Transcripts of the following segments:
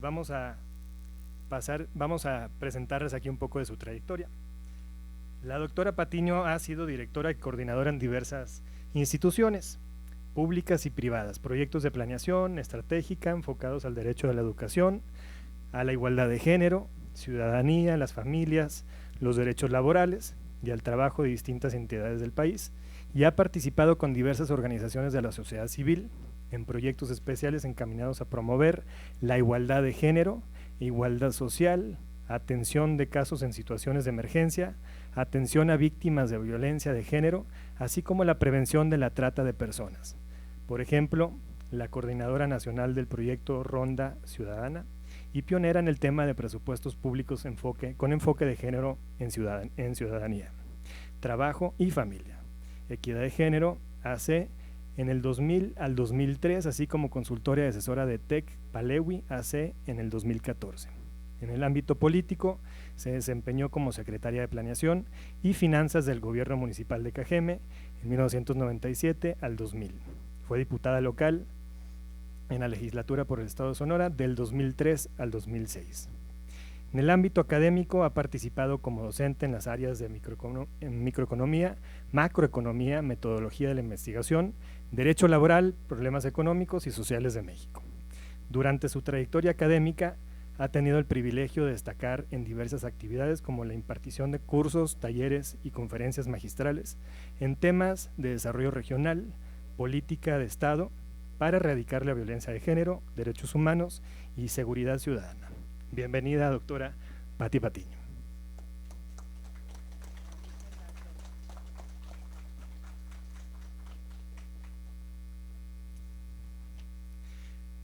Vamos a presentarles aquí un poco de su trayectoria. La doctora Patiño ha sido directora y coordinadora en diversas instituciones públicas y privadas, proyectos de planeación estratégica enfocados al derecho de la educación, a la igualdad de género, ciudadanía, las familias, los derechos laborales y al trabajo de distintas entidades del país, y ha participado con diversas organizaciones de la sociedad civil en proyectos especiales encaminados a promover la igualdad de género, igualdad social, atención de casos en situaciones de emergencia, atención a víctimas de violencia de género, así como la prevención de la trata de personas. Por ejemplo, la coordinadora nacional del proyecto Ronda Ciudadana y pionera en el tema de presupuestos públicos con enfoque de género en ciudadanía, trabajo y familia, equidad de género, AC, en el 2000 al 2003, así como consultora y asesora de TEC Palewi AC en el 2014. En el ámbito político, se desempeñó como secretaria de Planeación y Finanzas del Gobierno Municipal de Cajeme en 1997 al 2000. Fue diputada local en la legislatura por el Estado de Sonora del 2003 al 2006. En el ámbito académico ha participado como docente en las áreas de microeconomía, macroeconomía, metodología de la investigación, derecho laboral, problemas económicos y sociales de México. Durante su trayectoria académica ha tenido el privilegio de destacar en diversas actividades como la impartición de cursos, talleres y conferencias magistrales en temas de desarrollo regional, política de Estado, para erradicar la violencia de género, derechos humanos y seguridad ciudadana. Bienvenida, doctora Pati Patiño.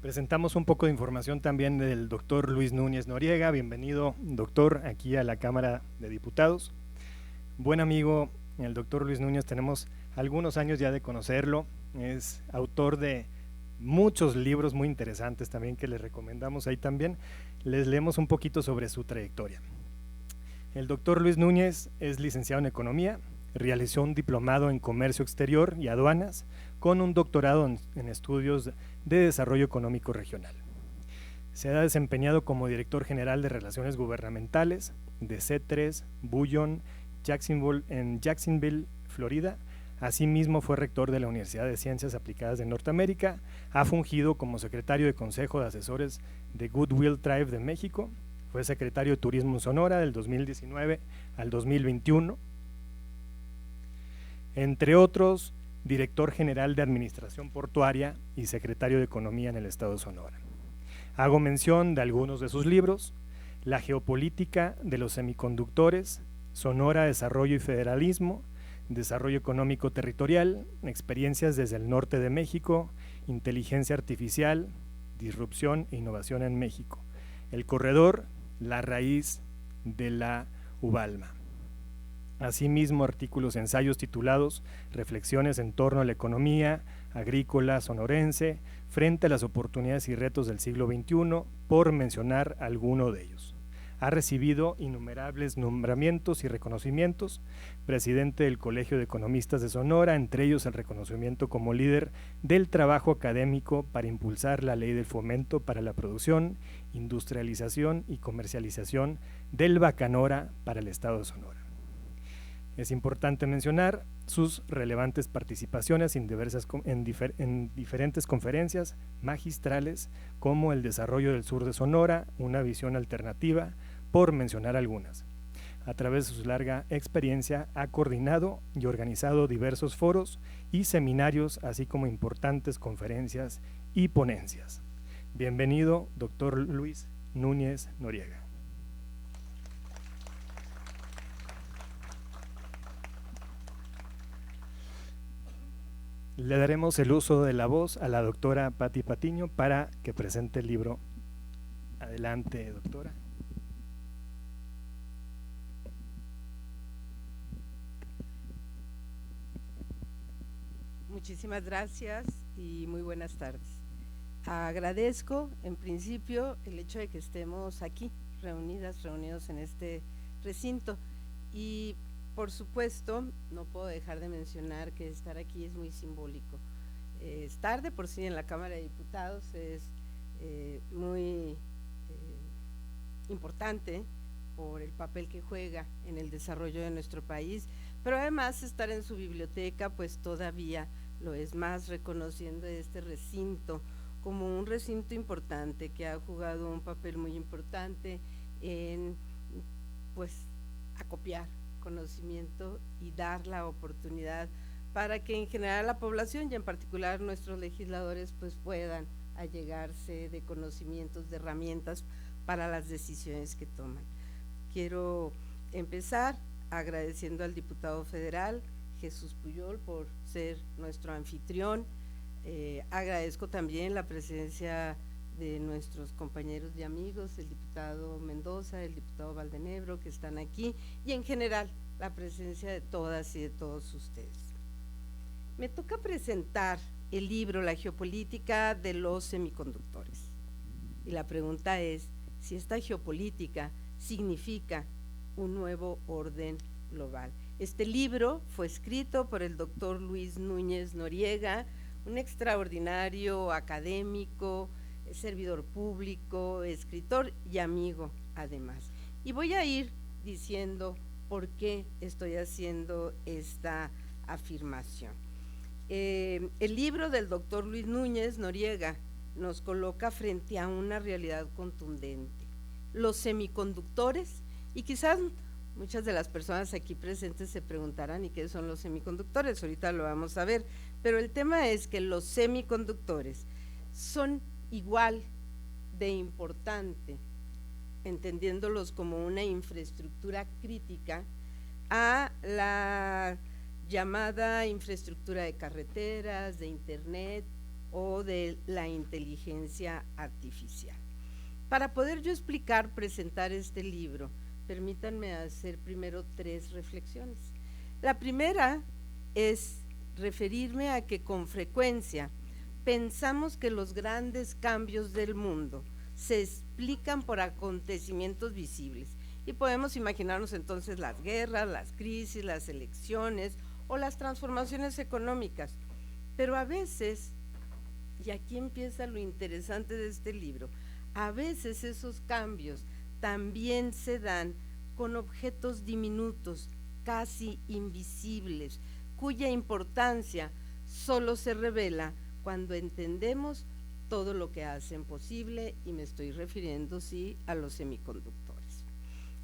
Presentamos un poco de información también del doctor Luis Núñez Noriega. Bienvenido, doctor, aquí a la Cámara de Diputados. Buen amigo, el doctor Luis Núñez, tenemos algunos años ya de conocerlo. Es autor de muchos libros muy interesantes también que les recomendamos ahí también. Les leemos un poquito sobre su trayectoria. El doctor Luis Núñez es licenciado en Economía, realizó un diplomado en Comercio Exterior y Aduanas con un doctorado en Estudios de Desarrollo Económico Regional. Se ha desempeñado como director general de Relaciones Gubernamentales de C3 Bullion en Jacksonville, Florida. Asimismo, fue rector de la Universidad de Ciencias Aplicadas de Norteamérica, ha fungido como secretario de Consejo de Asesores de Goodwill Tribe de México, fue secretario de Turismo en Sonora del 2019 al 2021, entre otros, director general de Administración Portuaria y secretario de Economía en el Estado de Sonora. Hago mención de algunos de sus libros: La geopolítica de los semiconductores, Sonora, Desarrollo y Federalismo, Desarrollo Económico Territorial, Experiencias desde el Norte de México, Inteligencia Artificial, Disrupción e Innovación en México, El Corredor, la raíz de la Ubalma. Asimismo, artículos, ensayos titulados Reflexiones en torno a la economía agrícola sonorense frente a las oportunidades y retos del siglo XXI, por mencionar alguno de ellos. Ha recibido innumerables nombramientos y reconocimientos: presidente del Colegio de Economistas de Sonora, entre ellos el reconocimiento como líder del trabajo académico para impulsar la Ley del Fomento para la Producción, Industrialización y Comercialización del Bacanora para el Estado de Sonora. Es importante mencionar sus relevantes participaciones en diferentes conferencias magistrales, como el Desarrollo del Sur de Sonora, una visión alternativa, por mencionar algunas. A través de su larga experiencia ha coordinado y organizado diversos foros y seminarios, así como importantes conferencias y ponencias. Bienvenido, doctor Luis Núñez Noriega. Le daremos el uso de la voz a la doctora Pati Patiño para que presente el libro. Adelante, doctora. Muchísimas gracias y muy buenas tardes. Agradezco en principio el hecho de que estemos aquí reunidos en este recinto, y por supuesto no puedo dejar de mencionar que estar aquí es muy simbólico. Estar de por sí en la Cámara de Diputados es muy importante por el papel que juega en el desarrollo de nuestro país, pero además estar en su biblioteca pues todavía lo es más, reconociendo este recinto como un recinto importante que ha jugado un papel muy importante en pues acopiar conocimiento y dar la oportunidad para que en general la población y en particular nuestros legisladores pues puedan allegarse de conocimientos, de herramientas para las decisiones que toman. Quiero empezar agradeciendo al diputado federal Jesús Puyol por ser nuestro anfitrión. Agradezco también la presencia de nuestros compañeros y amigos, el diputado Mendoza, el diputado Valdenebro, que están aquí, y en general la presencia de todas y de todos ustedes. Me toca presentar el libro La geopolítica de los semiconductores. Y la pregunta es si esta geopolítica significa un nuevo orden global. Este libro fue escrito por el doctor Luis Núñez Noriega, un extraordinario académico, servidor público, escritor y amigo además. Y voy a ir diciendo por qué estoy haciendo esta afirmación. El libro del doctor Luis Núñez Noriega nos coloca frente a una realidad contundente. Los semiconductores, y quizás muchas de las personas aquí presentes se preguntarán ¿y qué son los semiconductores? Ahorita lo vamos a ver, pero el tema es que los semiconductores son igual de importante, entendiéndolos como una infraestructura crítica, a la llamada infraestructura de carreteras, de internet o de la inteligencia artificial. Para poder yo explicar, presentar este libro, permítanme hacer primero 3 reflexiones. La primera es referirme a que con frecuencia pensamos que los grandes cambios del mundo se explican por acontecimientos visibles y podemos imaginarnos entonces las guerras, las crisis, las elecciones o las transformaciones económicas, pero a veces, y aquí empieza lo interesante de este libro, a veces esos cambios también se dan con objetos diminutos, casi invisibles, cuya importancia solo se revela cuando entendemos todo lo que hacen posible, y me estoy refiriendo, sí, a los semiconductores.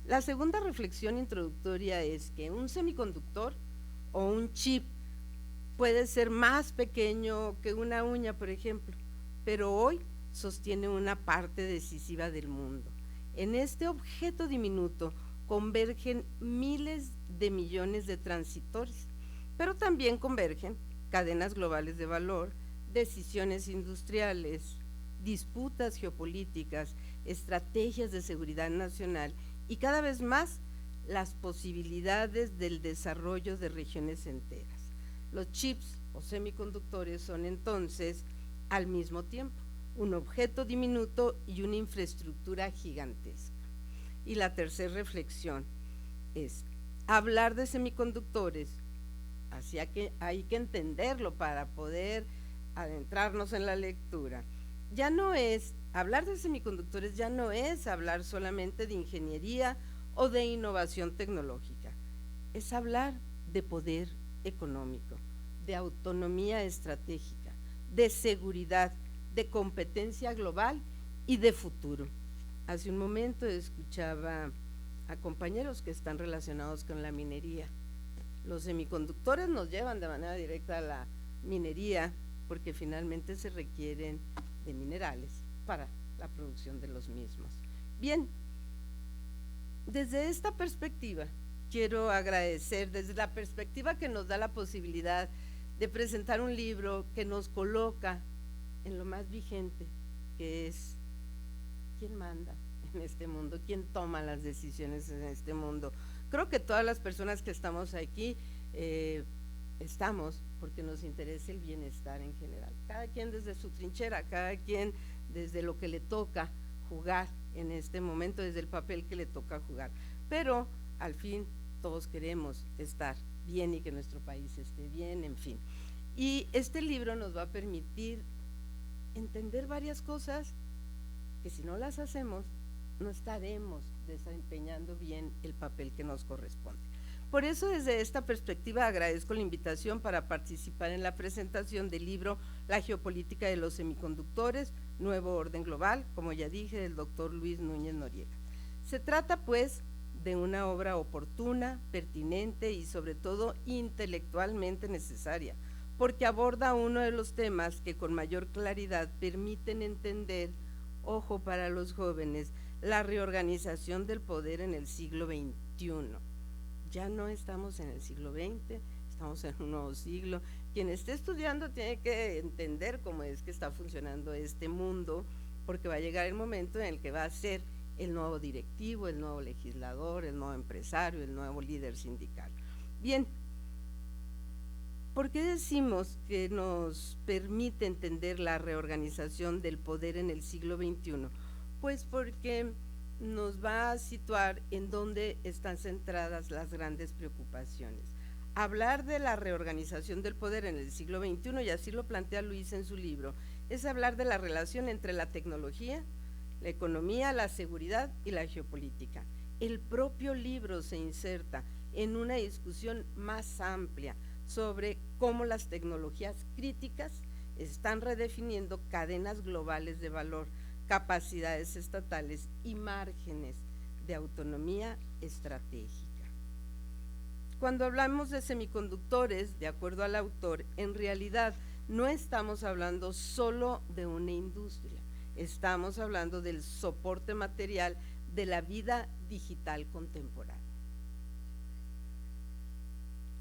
La segunda reflexión introductoria es que un semiconductor o un chip puede ser más pequeño que una uña, por ejemplo, pero hoy sostiene una parte decisiva del mundo. En este objeto diminuto convergen miles de millones de transistores, pero también convergen cadenas globales de valor, decisiones industriales, disputas geopolíticas, estrategias de seguridad nacional y cada vez más las posibilidades del desarrollo de regiones enteras. Los chips o semiconductores son entonces al mismo tiempo un objeto diminuto y una infraestructura gigantesca. Y la tercera reflexión es hablar de semiconductores, así que hay que entenderlo para poder adentrarnos en la lectura. Ya no es, hablar de semiconductores ya no es hablar solamente de ingeniería o de innovación tecnológica, es hablar de poder económico, de autonomía estratégica, de seguridad, de competencia global y de futuro. Hace un momento escuchaba a compañeros que están relacionados con la minería. Los semiconductores nos llevan de manera directa a la minería porque finalmente se requieren de minerales para la producción de los mismos. Bien, desde esta perspectiva quiero agradecer, desde la perspectiva que nos da la posibilidad de presentar un libro que nos coloca en lo más vigente, que es quién manda en este mundo, quién toma las decisiones en este mundo. Creo que todas las personas que estamos aquí estamos porque nos interesa el bienestar en general, cada quien desde su trinchera, cada quien desde lo que le toca jugar en este momento, desde el papel que le toca jugar, pero al fin todos queremos estar bien y que nuestro país esté bien, en fin. Y este libro nos va a permitir entender varias cosas que si no las hacemos no estaremos desempeñando bien el papel que nos corresponde. Por eso, desde esta perspectiva, agradezco la invitación para participar en la presentación del libro La geopolítica de los semiconductores, Nuevo Orden Global, como ya dije, del doctor Luis Núñez Noriega. Se trata, pues, de una obra oportuna, pertinente y, sobre todo, intelectualmente necesaria, porque aborda uno de los temas que con mayor claridad permiten entender, ojo para los jóvenes, la reorganización del poder en el siglo XXI. Ya no estamos en el siglo XX, estamos en un nuevo siglo. Quien esté estudiando tiene que entender cómo es que está funcionando este mundo, porque va a llegar el momento en el que va a ser el nuevo directivo, el nuevo legislador, el nuevo empresario, el nuevo líder sindical. Bien, ¿por qué decimos que nos permite entender la reorganización del poder en el siglo XXI? Pues porque nos va a situar en dónde están centradas las grandes preocupaciones. Hablar de la reorganización del poder en el siglo XXI, y así lo plantea Luis en su libro, es hablar de la relación entre la tecnología, la economía, la seguridad y la geopolítica. El propio libro se inserta en una discusión más amplia sobre cómo las tecnologías críticas están redefiniendo cadenas globales de valor, capacidades estatales y márgenes de autonomía estratégica. Cuando hablamos de semiconductores, de acuerdo al autor, en realidad no estamos hablando solo de una industria, estamos hablando del soporte material de la vida digital contemporánea.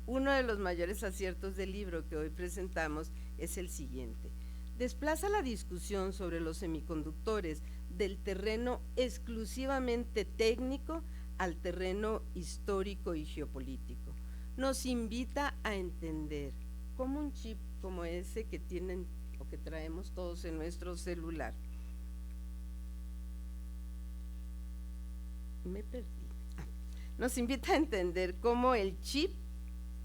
Uno de los mayores aciertos del libro que hoy presentamos es el siguiente: desplaza la discusión sobre los semiconductores del terreno exclusivamente técnico al terreno histórico y geopolítico. Nos invita a entender cómo un chip como ese que tienen o que traemos todos en nuestro celular. Me perdí. Nos invita a entender cómo el chip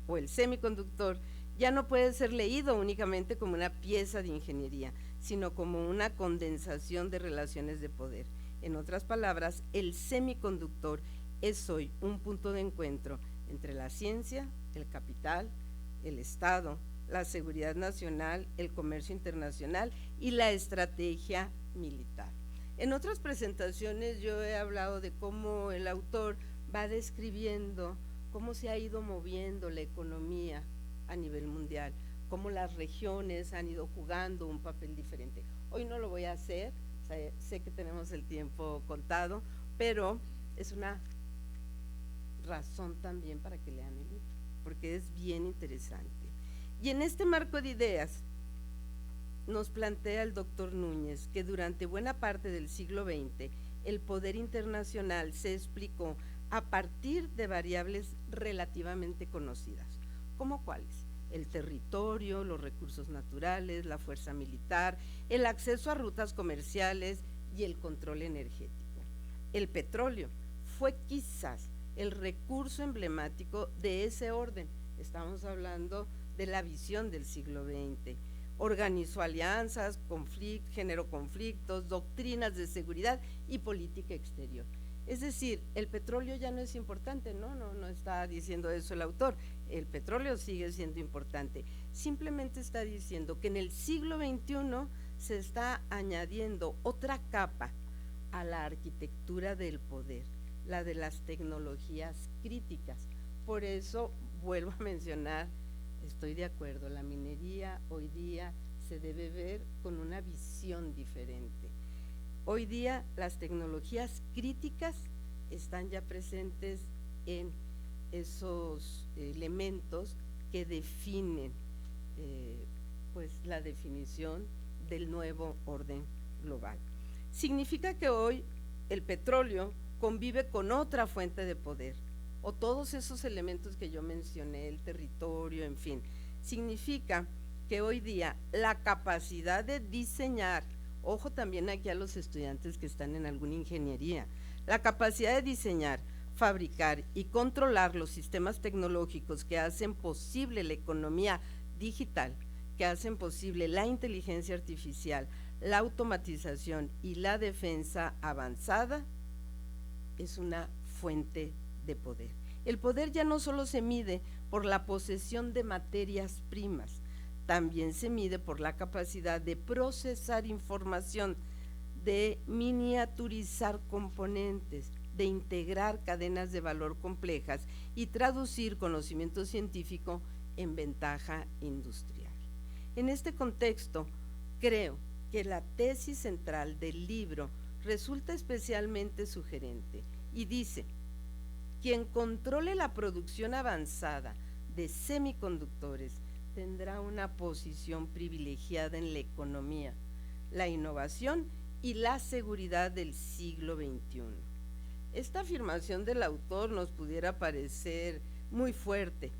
o el semiconductor ya no puede ser leído únicamente como una pieza de ingeniería, sino como una condensación de relaciones de poder. En otras palabras, el semiconductor es hoy un punto de encuentro entre la ciencia, el capital, el Estado, la seguridad nacional, el comercio internacional y la estrategia militar. En otras presentaciones yo he hablado de cómo el autor va describiendo cómo se ha ido moviendo la economía a nivel mundial, cómo las regiones han ido jugando un papel diferente. Hoy no lo voy a hacer, sé que tenemos el tiempo contado, pero es una razón también para que lean el libro, porque es bien interesante. Y en este marco de ideas nos plantea el doctor Núñez que durante buena parte del siglo XX el poder internacional se explicó a partir de variables relativamente conocidas. ¿Cómo cuáles? El territorio, los recursos naturales, la fuerza militar, el acceso a rutas comerciales y el control energético. El petróleo fue quizás el recurso emblemático de ese orden. Estamos hablando de la visión del siglo XX. Organizó alianzas, generó conflictos, doctrinas de seguridad y política exterior. Es decir, el petróleo ya no es importante, no está diciendo eso el autor, el petróleo sigue siendo importante, simplemente está diciendo que en el siglo XXI se está añadiendo otra capa a la arquitectura del poder, la de las tecnologías críticas. Por eso vuelvo a mencionar, estoy de acuerdo, la minería hoy día se debe ver con una visión diferente. Hoy día las tecnologías críticas están ya presentes en esos elementos que definen pues la definición del nuevo orden global. Significa que hoy el petróleo convive con otra fuente de poder, o todos esos elementos que yo mencioné, el territorio, en fin. Significa que hoy día la capacidad de diseñar, ojo también aquí a los estudiantes que están en alguna ingeniería, la capacidad de diseñar, fabricar y controlar los sistemas tecnológicos que hacen posible la economía digital, que hacen posible la inteligencia artificial, la automatización y la defensa avanzada, es una fuente de poder. El poder ya no solo se mide por la posesión de materias primas, también se mide por la capacidad de procesar información, de miniaturizar componentes, de integrar cadenas de valor complejas y traducir conocimiento científico en ventaja industrial. En este contexto, creo que la tesis central del libro resulta especialmente sugerente y dice: quien controle la producción avanzada de semiconductores tendrá una posición privilegiada en la economía, la innovación y la seguridad del siglo XXI. Esta afirmación del autor nos pudiera parecer muy fuerte,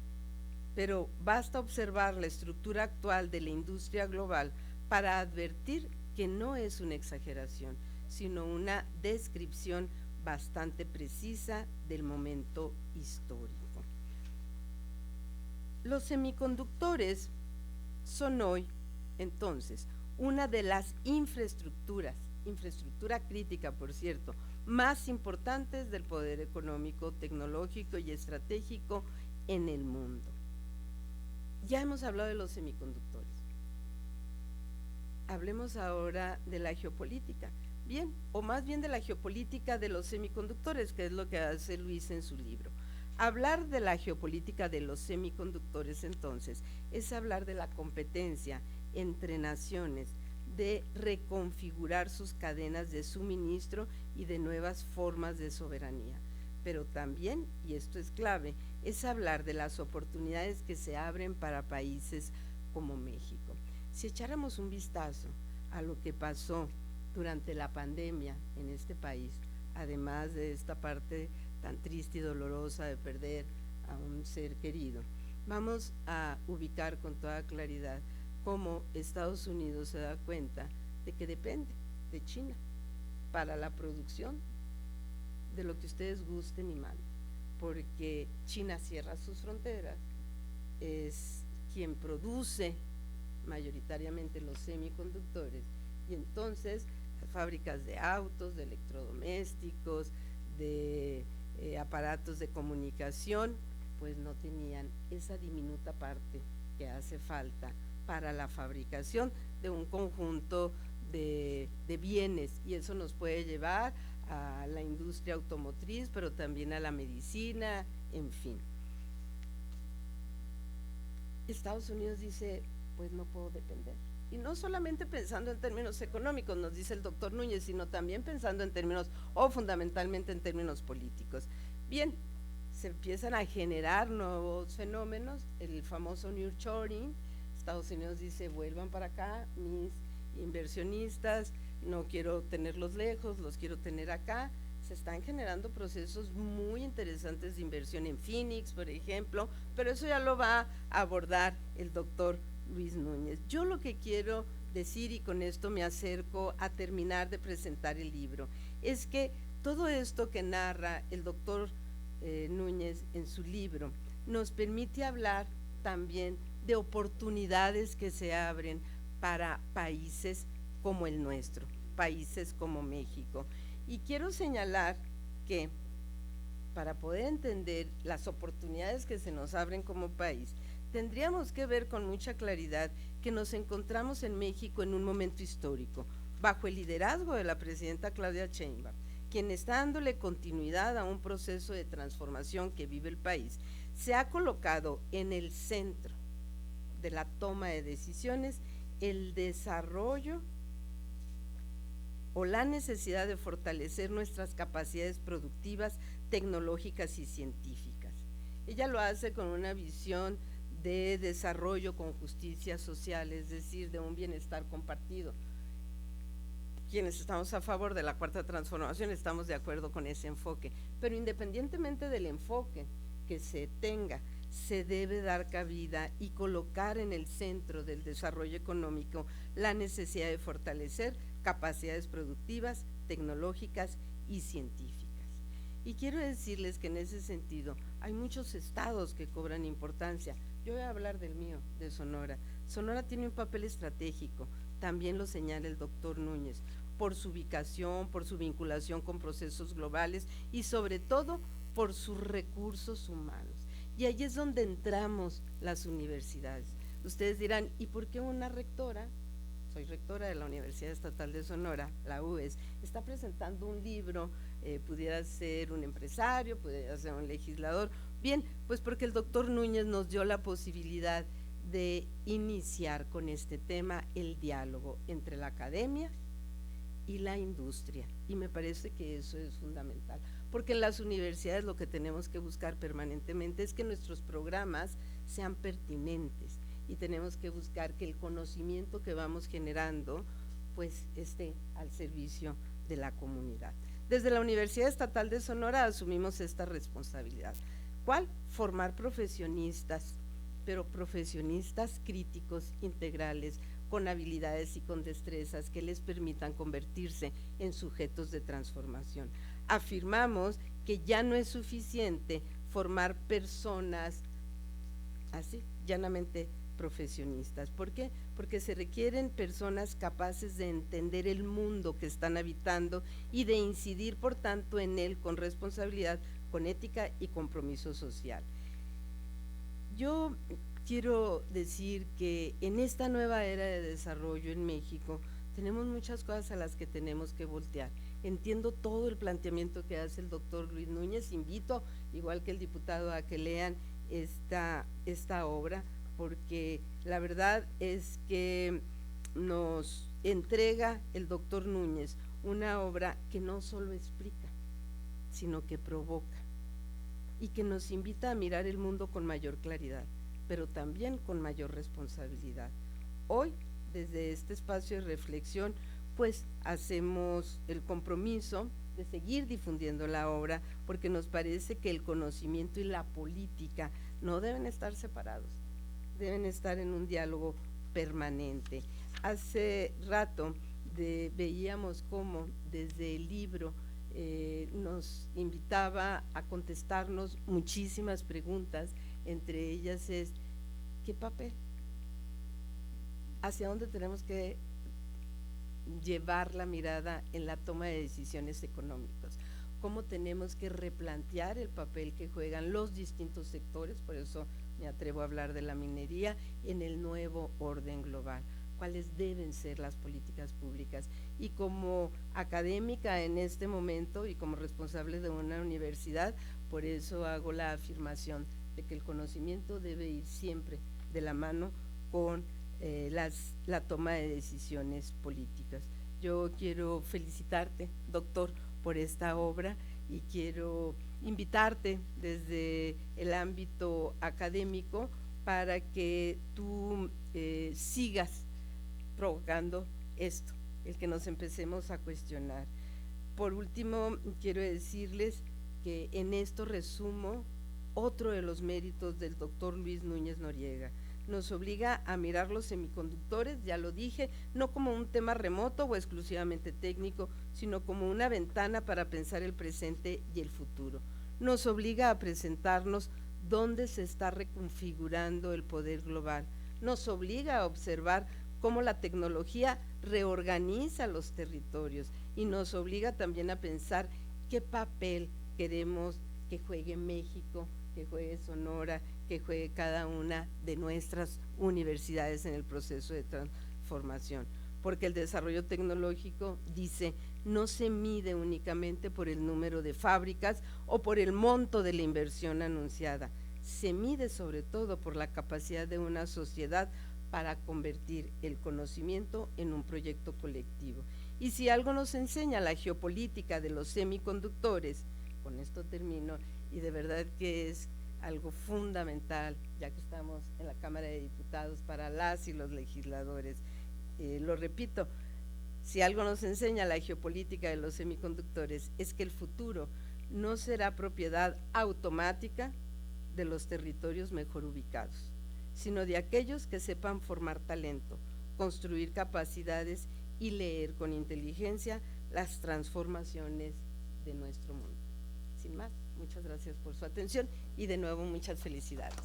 pero basta observar la estructura actual de la industria global para advertir que no es una exageración, sino una descripción bastante precisa del momento histórico. Los semiconductores son hoy, entonces, una de las infraestructura crítica, por cierto, más importantes del poder económico, tecnológico y estratégico en el mundo. Ya hemos hablado de los semiconductores. Hablemos ahora de la geopolítica. Bien, o más bien de la geopolítica de los semiconductores, que es lo que hace Luis en su libro. Hablar de la geopolítica de los semiconductores, entonces, es hablar de la competencia entre naciones, de reconfigurar sus cadenas de suministro y de nuevas formas de soberanía. Pero también, y esto es clave, es hablar de las oportunidades que se abren para países como México. Si echáramos un vistazo a lo que pasó durante la pandemia en este país, además de esta parte tan triste y dolorosa de perder a un ser querido, vamos a ubicar con toda claridad cómo Estados Unidos se da cuenta de que depende de China para la producción de lo que ustedes gusten y manden, porque China cierra sus fronteras, es quien produce mayoritariamente los semiconductores, y entonces las fábricas de autos, de electrodomésticos, de aparatos de comunicación, pues no tenían esa diminuta parte que hace falta para la fabricación de un conjunto de bienes, y eso nos puede llevar a la industria automotriz, pero también a la medicina, en fin. Estados Unidos dice, pues no puedo depender. Y no solamente pensando en términos económicos, nos dice el doctor Núñez, sino también pensando en términos, o fundamentalmente en términos políticos. Bien, se empiezan a generar nuevos fenómenos, el famoso nearshoring. Estados Unidos dice, vuelvan para acá, mis inversionistas, no quiero tenerlos lejos, los quiero tener acá. Se están generando procesos muy interesantes de inversión en Phoenix, por ejemplo, pero eso ya lo va a abordar el doctor Luis Núñez. Yo lo que quiero decir, y con esto me acerco a terminar de presentar el libro, es que todo esto que narra el doctor Núñez en su libro nos permite hablar también de oportunidades que se abren para países como el nuestro, países como México. Y quiero señalar que para poder entender las oportunidades que se nos abren como país, tendríamos que ver con mucha claridad que nos encontramos en México en un momento histórico, bajo el liderazgo de la presidenta Claudia Sheinbaum, quien está dándole continuidad a un proceso de transformación que vive el país. Se ha colocado en el centro de la toma de decisiones el desarrollo o la necesidad de fortalecer nuestras capacidades productivas, tecnológicas y científicas. Ella lo hace con una visión de desarrollo con justicia social, es decir, de un bienestar compartido. Quienes estamos a favor de la cuarta transformación estamos de acuerdo con ese enfoque, pero independientemente del enfoque que se tenga, se debe dar cabida y colocar en el centro del desarrollo económico la necesidad de fortalecer capacidades productivas, tecnológicas y científicas. Y quiero decirles que en ese sentido hay muchos estados que cobran importancia. Yo voy a hablar del mío, de Sonora. Sonora tiene un papel estratégico, también lo señala el doctor Núñez. por su ubicación, por su vinculación con procesos globales y sobre todo por sus recursos humanos. Y ahí es donde entramos las universidades. Ustedes dirán, ¿y por qué una rectora? Soy rectora de la Universidad Estatal de Sonora, la UES, está presentando un libro, pudiera ser un empresario, pudiera ser un legislador. Bien, pues porque el doctor Núñez nos dio la posibilidad de iniciar con este tema el diálogo entre la academia y la industria, y me parece que eso es fundamental, porque en las universidades lo que tenemos que buscar permanentemente es que nuestros programas sean pertinentes, y tenemos que buscar que el conocimiento que vamos generando pues esté al servicio de la comunidad. Desde la Universidad Estatal de Sonora asumimos esta responsabilidad. ¿Cuál? Formar profesionistas, pero profesionistas críticos, integrales, con habilidades y con destrezas que les permitan convertirse en sujetos de transformación. Afirmamos que ya no es suficiente formar personas así, llanamente profesionistas. ¿Por qué? Porque se requieren personas capaces de entender el mundo que están habitando y de incidir, por tanto, en él con responsabilidad, con ética y compromiso social. Yo quiero decir que en esta nueva era de desarrollo en México tenemos muchas cosas a las que tenemos que voltear. Entiendo todo el planteamiento que hace el doctor Luis Núñez, invito, igual que el diputado, a que lean esta obra, porque la verdad es que nos entrega el doctor Núñez una obra que no solo explica, sino que provoca y que nos invita a mirar el mundo con mayor claridad, pero también con mayor responsabilidad. Hoy, desde este espacio de reflexión, pues hacemos el compromiso de seguir difundiendo la obra, porque nos parece que el conocimiento y la política no deben estar separados, deben estar en un diálogo permanente. Hace rato veíamos cómo desde el libro nos invitaba a contestarnos muchísimas preguntas, entre ellas es, ¿qué papel? ¿Hacia dónde tenemos que llevar la mirada en la toma de decisiones económicas? ¿Cómo tenemos que replantear el papel que juegan los distintos sectores? Por eso me atrevo a hablar de la minería en el nuevo orden global. ¿Cuáles deben ser las políticas públicas? Y como académica en este momento y como responsable de una universidad, por eso hago la afirmación de que el conocimiento debe ir siempre de la mano con la toma de decisiones políticas. Yo quiero felicitarte, doctor, por esta obra, y quiero invitarte desde el ámbito académico para que tú sigas provocando esto, el que nos empecemos a cuestionar. Por último, quiero decirles que en esto resumo otro de los méritos del doctor Luis Núñez Noriega. Nos obliga a mirar los semiconductores, ya lo dije, no como un tema remoto o exclusivamente técnico, sino como una ventana para pensar el presente y el futuro. Nos obliga a presentarnos dónde se está reconfigurando el poder global. Nos obliga a observar cómo la tecnología reorganiza los territorios y nos obliga también a pensar qué papel queremos que juegue México, que juegue Sonora, que juegue cada una de nuestras universidades en el proceso de transformación, porque el desarrollo tecnológico, dice, no se mide únicamente por el número de fábricas o por el monto de la inversión anunciada, se mide sobre todo por la capacidad de una sociedad para convertir el conocimiento en un proyecto colectivo. Y si algo nos enseña la geopolítica de los semiconductores, con esto termino, y de verdad que es algo fundamental, ya que estamos en la Cámara de Diputados, para las y los legisladores. Lo repito, si algo nos enseña la geopolítica de los semiconductores es que el futuro no será propiedad automática de los territorios mejor ubicados, sino de aquellos que sepan formar talento, construir capacidades y leer con inteligencia las transformaciones de nuestro mundo. Sin más, muchas gracias por su atención y de nuevo muchas felicidades.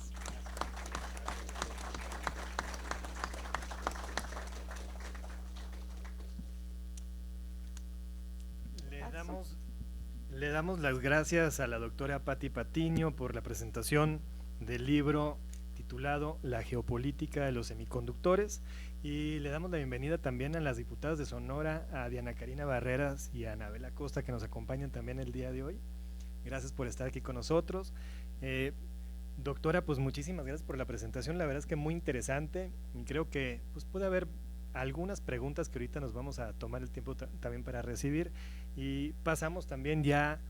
Le damos las gracias a la doctora Patti Patiño por la presentación del libro titulado La geopolítica de los semiconductores, y le damos la bienvenida también a las diputadas de Sonora, a Diana Karina Barreras y a Anabel Acosta, que nos acompañan también el día de hoy. Gracias por estar aquí con nosotros. Doctora, pues muchísimas gracias por la presentación, la verdad es que muy interesante, y creo que pues puede haber algunas preguntas que ahorita nos vamos a tomar el tiempo también para recibir, y pasamos también ya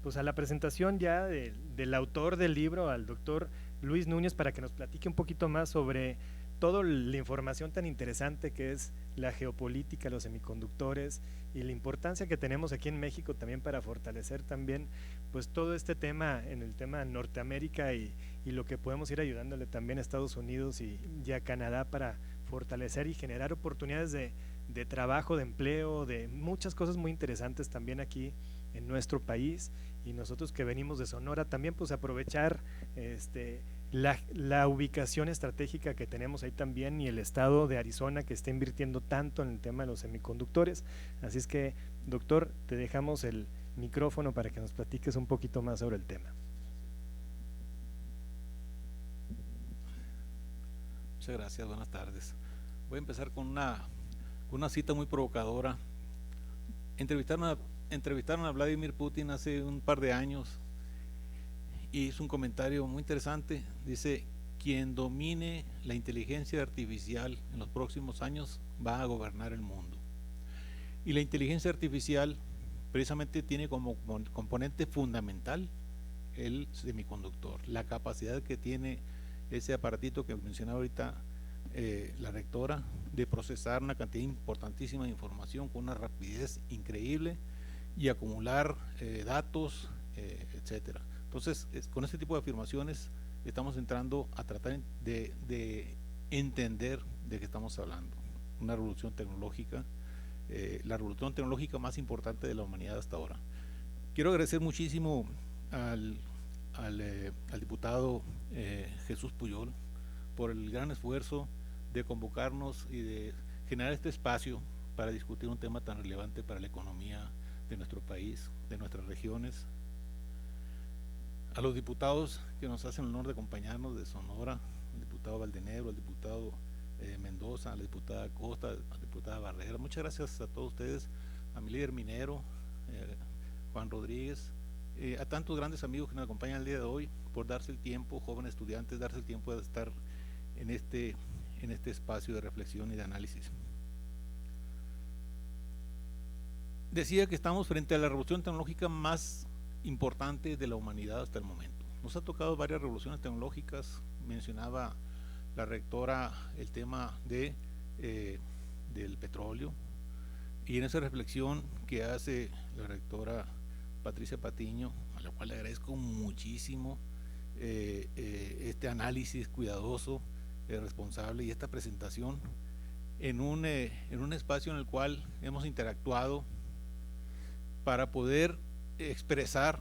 pues a la presentación ya del autor del libro, al doctor Luis Núñez, para que nos platique un poquito más sobre toda la información tan interesante que es la geopolítica, los semiconductores y la importancia que tenemos aquí en México también para fortalecer también pues todo este tema en el tema Norteamérica, y lo que podemos ir ayudándole también a Estados Unidos y a Canadá para fortalecer y generar oportunidades de trabajo, de empleo, de muchas cosas muy interesantes también aquí en nuestro país. Y nosotros que venimos de Sonora también pues aprovechar la ubicación estratégica que tenemos ahí también, y el estado de Arizona que está invirtiendo tanto en el tema de los semiconductores. Así es que, doctor, te dejamos el micrófono para que nos platiques un poquito más sobre el tema. Muchas gracias, buenas tardes. Voy a empezar con una cita muy provocadora. Entrevistaron a Vladimir Putin hace un par de años y hizo un comentario muy interesante. Dice: quien domine la inteligencia artificial en los próximos años va a gobernar el mundo. Y la inteligencia artificial precisamente tiene como componente fundamental el semiconductor, la capacidad que tiene ese aparatito que mencionaba ahorita la rectora, de procesar una cantidad importantísima de información con una rapidez increíble y acumular datos, etcétera. Entonces, con este tipo de afirmaciones estamos entrando a tratar de entender de qué estamos hablando. Una revolución tecnológica, la revolución tecnológica más importante de la humanidad hasta ahora. Quiero agradecer muchísimo al diputado Jesús Puyol por el gran esfuerzo de convocarnos y de generar este espacio para discutir un tema tan relevante para la economía de nuestro país, de nuestras regiones. A los diputados que nos hacen el honor de acompañarnos de Sonora, al diputado Valdenebro, al diputado Mendoza, a la diputada Costa, a la diputada Barrera, muchas gracias a todos ustedes, a mi líder minero, Juan Rodríguez, a tantos grandes amigos que nos acompañan el día de hoy, por darse el tiempo, jóvenes estudiantes, darse el tiempo de estar en este espacio de reflexión y de análisis. Decía que estamos frente a la revolución tecnológica más importante de la humanidad hasta el momento. Nos ha tocado varias revoluciones tecnológicas. Mencionaba la rectora el tema del petróleo, y en esa reflexión que hace la rectora Patricia Patiño, a la cual le agradezco muchísimo este análisis cuidadoso, responsable, y esta presentación en un espacio en el cual hemos interactuado para poder expresar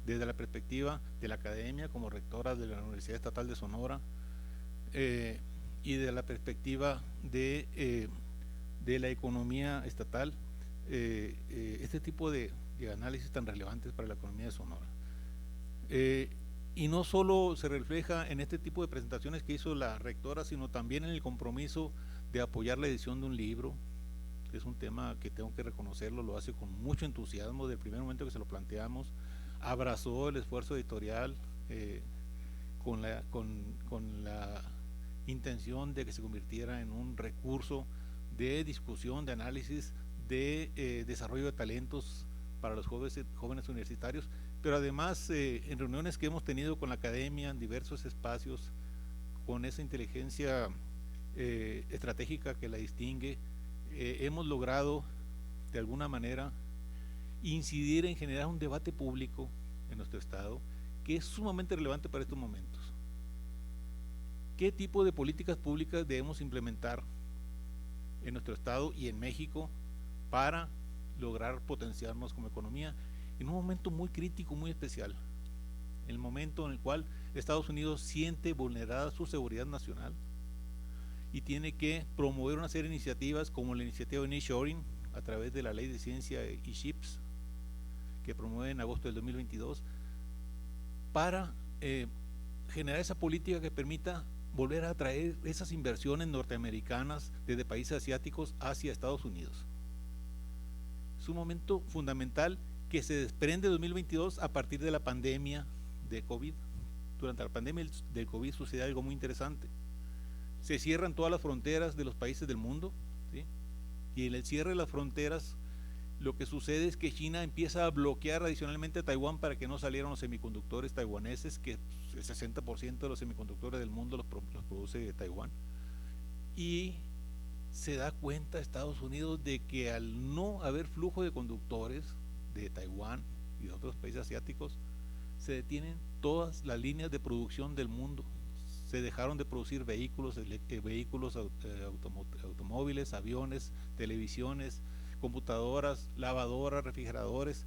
desde la perspectiva de la academia como rectora de la Universidad Estatal de Sonora, y de la perspectiva de la economía estatal, este tipo de análisis tan relevantes para la economía de Sonora. Y no solo se refleja en este tipo de presentaciones que hizo la rectora, sino también en el compromiso de apoyar la edición de un libro, que es un tema que tengo que reconocerlo, lo hace con mucho entusiasmo. Desde el primer momento que se lo planteamos, abrazó el esfuerzo editorial con la intención de que se convirtiera en un recurso de discusión, de análisis, de desarrollo de talentos para los jóvenes universitarios, pero además en reuniones que hemos tenido con la academia en diversos espacios, con esa inteligencia estratégica que la distingue, hemos logrado de alguna manera incidir en generar un debate público en nuestro estado que es sumamente relevante para estos momentos. ¿Qué tipo de políticas públicas debemos implementar en nuestro estado y en México para lograr potenciarnos como economía en un momento muy crítico, muy especial, en el momento en el cual Estados Unidos siente vulnerada su seguridad nacional y tiene que promover una serie de iniciativas como la iniciativa de nearshoring a través de la ley de ciencia y chips, que promueve en agosto del 2022 para generar esa política que permita volver a atraer esas inversiones norteamericanas desde países asiáticos hacia Estados Unidos. Es un momento fundamental que se desprende de 2022 a partir de la pandemia de COVID. Durante la pandemia del COVID sucede algo muy interesante. Se cierran todas las fronteras de los países del mundo, ¿sí? Y en el cierre de las fronteras lo que sucede es que China empieza a bloquear adicionalmente a Taiwán para que no salieran los semiconductores taiwaneses, que el 60% de los semiconductores del mundo los produce Taiwán. Y se da cuenta Estados Unidos de que al no haber flujo de conductores de Taiwán y de otros países asiáticos, se detienen todas las líneas de producción del mundo. Se dejaron de producir vehículos, automóviles, aviones, televisiones, computadoras, lavadoras, refrigeradores,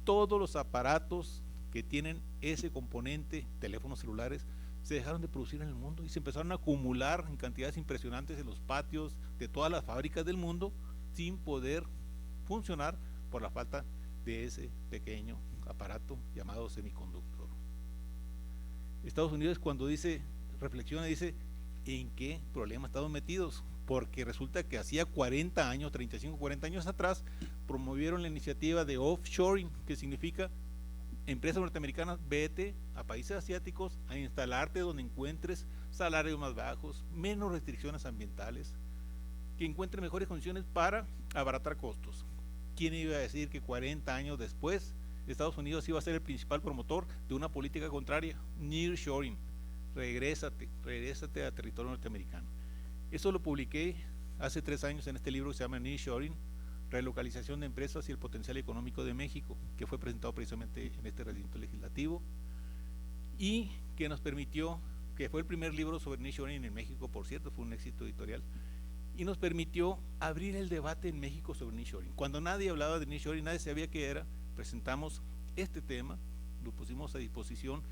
todos los aparatos que tienen ese componente, teléfonos celulares, se dejaron de producir en el mundo y se empezaron a acumular en cantidades impresionantes en los patios de todas las fábricas del mundo sin poder funcionar por la falta de ese pequeño aparato llamado semiconductor. Estados Unidos, cuando reflexiona, dice en qué problema estamos metidos, porque resulta que hacía 40 años, 35, 40 años atrás, promovieron la iniciativa de offshoring, que significa empresas norteamericanas, vete a países asiáticos a instalarte donde encuentres salarios más bajos, menos restricciones ambientales, que encuentres mejores condiciones para abaratar costos. ¿Quién iba a decir que 40 años después Estados Unidos iba a ser el principal promotor de una política contraria? Nearshoring, regrésate a territorio norteamericano. Eso lo publiqué hace 3 años en este libro que se llama Nearshoring, relocalización de empresas y el potencial económico de México, que fue presentado precisamente en este recinto legislativo y que nos permitió, que fue el primer libro sobre nearshoring en México, por cierto, fue un éxito editorial, y nos permitió abrir el debate en México sobre nearshoring. Cuando nadie hablaba de nearshoring, nadie sabía qué era, presentamos este tema, lo pusimos a disposición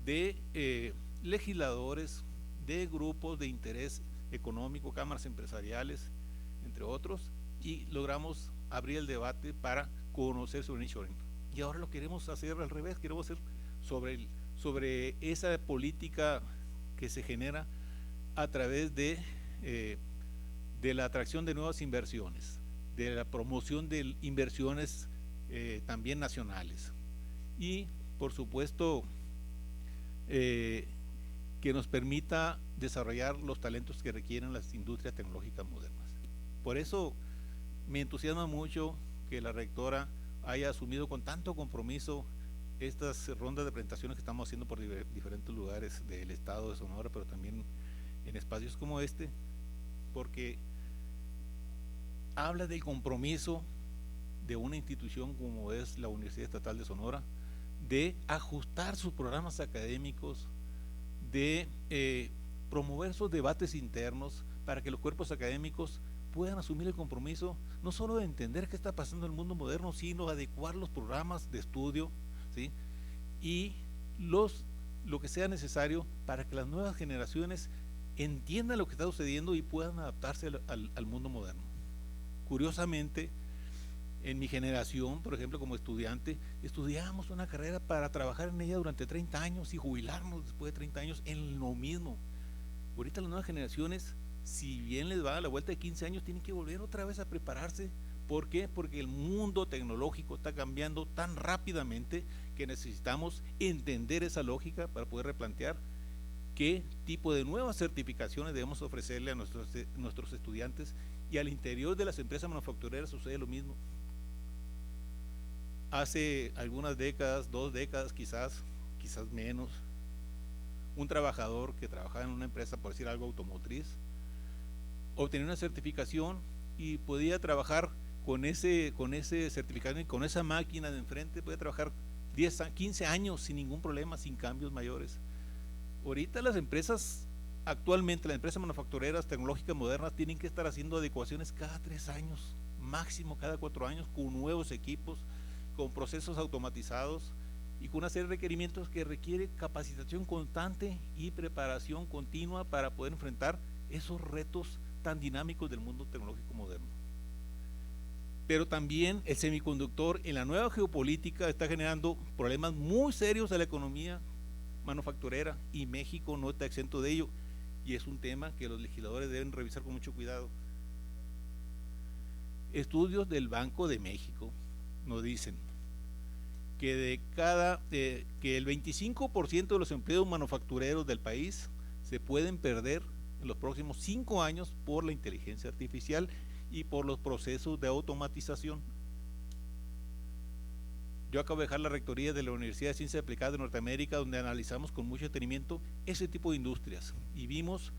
de legisladores, de grupos de interés económico, cámaras empresariales, entre otros, y logramos abrir el debate para conocer sobre nearshoring. Y ahora lo queremos hacer al revés, queremos hacer sobre esa política que se genera a través de la atracción de nuevas inversiones, de la promoción de inversiones también nacionales y por supuesto que nos permita desarrollar los talentos que requieren las industrias tecnológicas modernas. Por eso me entusiasma mucho que la rectora haya asumido con tanto compromiso estas rondas de presentaciones que estamos haciendo por diferentes lugares del estado de Sonora, pero también en espacios como este, porque habla del compromiso de una institución como es la Universidad Estatal de Sonora, de ajustar sus programas académicos, de promover esos debates internos para que los cuerpos académicos puedan asumir el compromiso no solo de entender qué está pasando en el mundo moderno, sino adecuar los programas de estudio, ¿sí? Y lo que sea necesario para que las nuevas generaciones entiendan lo que está sucediendo y puedan adaptarse al mundo moderno. Curiosamente, en mi generación, por ejemplo, como estudiante, estudiábamos una carrera para trabajar en ella durante 30 años y jubilarnos después de 30 años en lo mismo. Ahorita las nuevas generaciones, si bien les va a la vuelta de 15 años, tienen que volver otra vez a prepararse. ¿Por qué? Porque el mundo tecnológico está cambiando tan rápidamente que necesitamos entender esa lógica para poder replantear qué tipo de nuevas certificaciones debemos ofrecerle a nuestros estudiantes, y al interior de las empresas manufactureras sucede lo mismo. Hace algunas décadas, 2 décadas quizás menos, un trabajador que trabajaba en una empresa, por decir algo, automotriz, obtenía una certificación y podía trabajar con ese certificado y con esa máquina de enfrente, podía trabajar 15 años sin ningún problema, sin cambios mayores. Ahorita las empresas, actualmente las empresas manufactureras tecnológicas modernas tienen que estar haciendo adecuaciones cada 3 años, máximo cada 4 años, con nuevos equipos, con procesos automatizados y con una serie de requerimientos que requiere capacitación constante y preparación continua para poder enfrentar esos retos tan dinámicos del mundo tecnológico moderno. pero también el semiconductor en la nueva geopolítica está generando problemas muy serios a la economía manufacturera, y México no está exento de ello, y es un tema que los legisladores deben revisar con mucho cuidado. Estudios del Banco de México nos dicen que que el 25% de los empleos manufactureros del país se pueden perder en los próximos 5 años por la inteligencia artificial y por los procesos de automatización. Yo acabo de dejar la rectoría de la Universidad de Ciencias Aplicadas de Norteamérica, donde analizamos con mucho detenimiento ese tipo de industrias, y vimos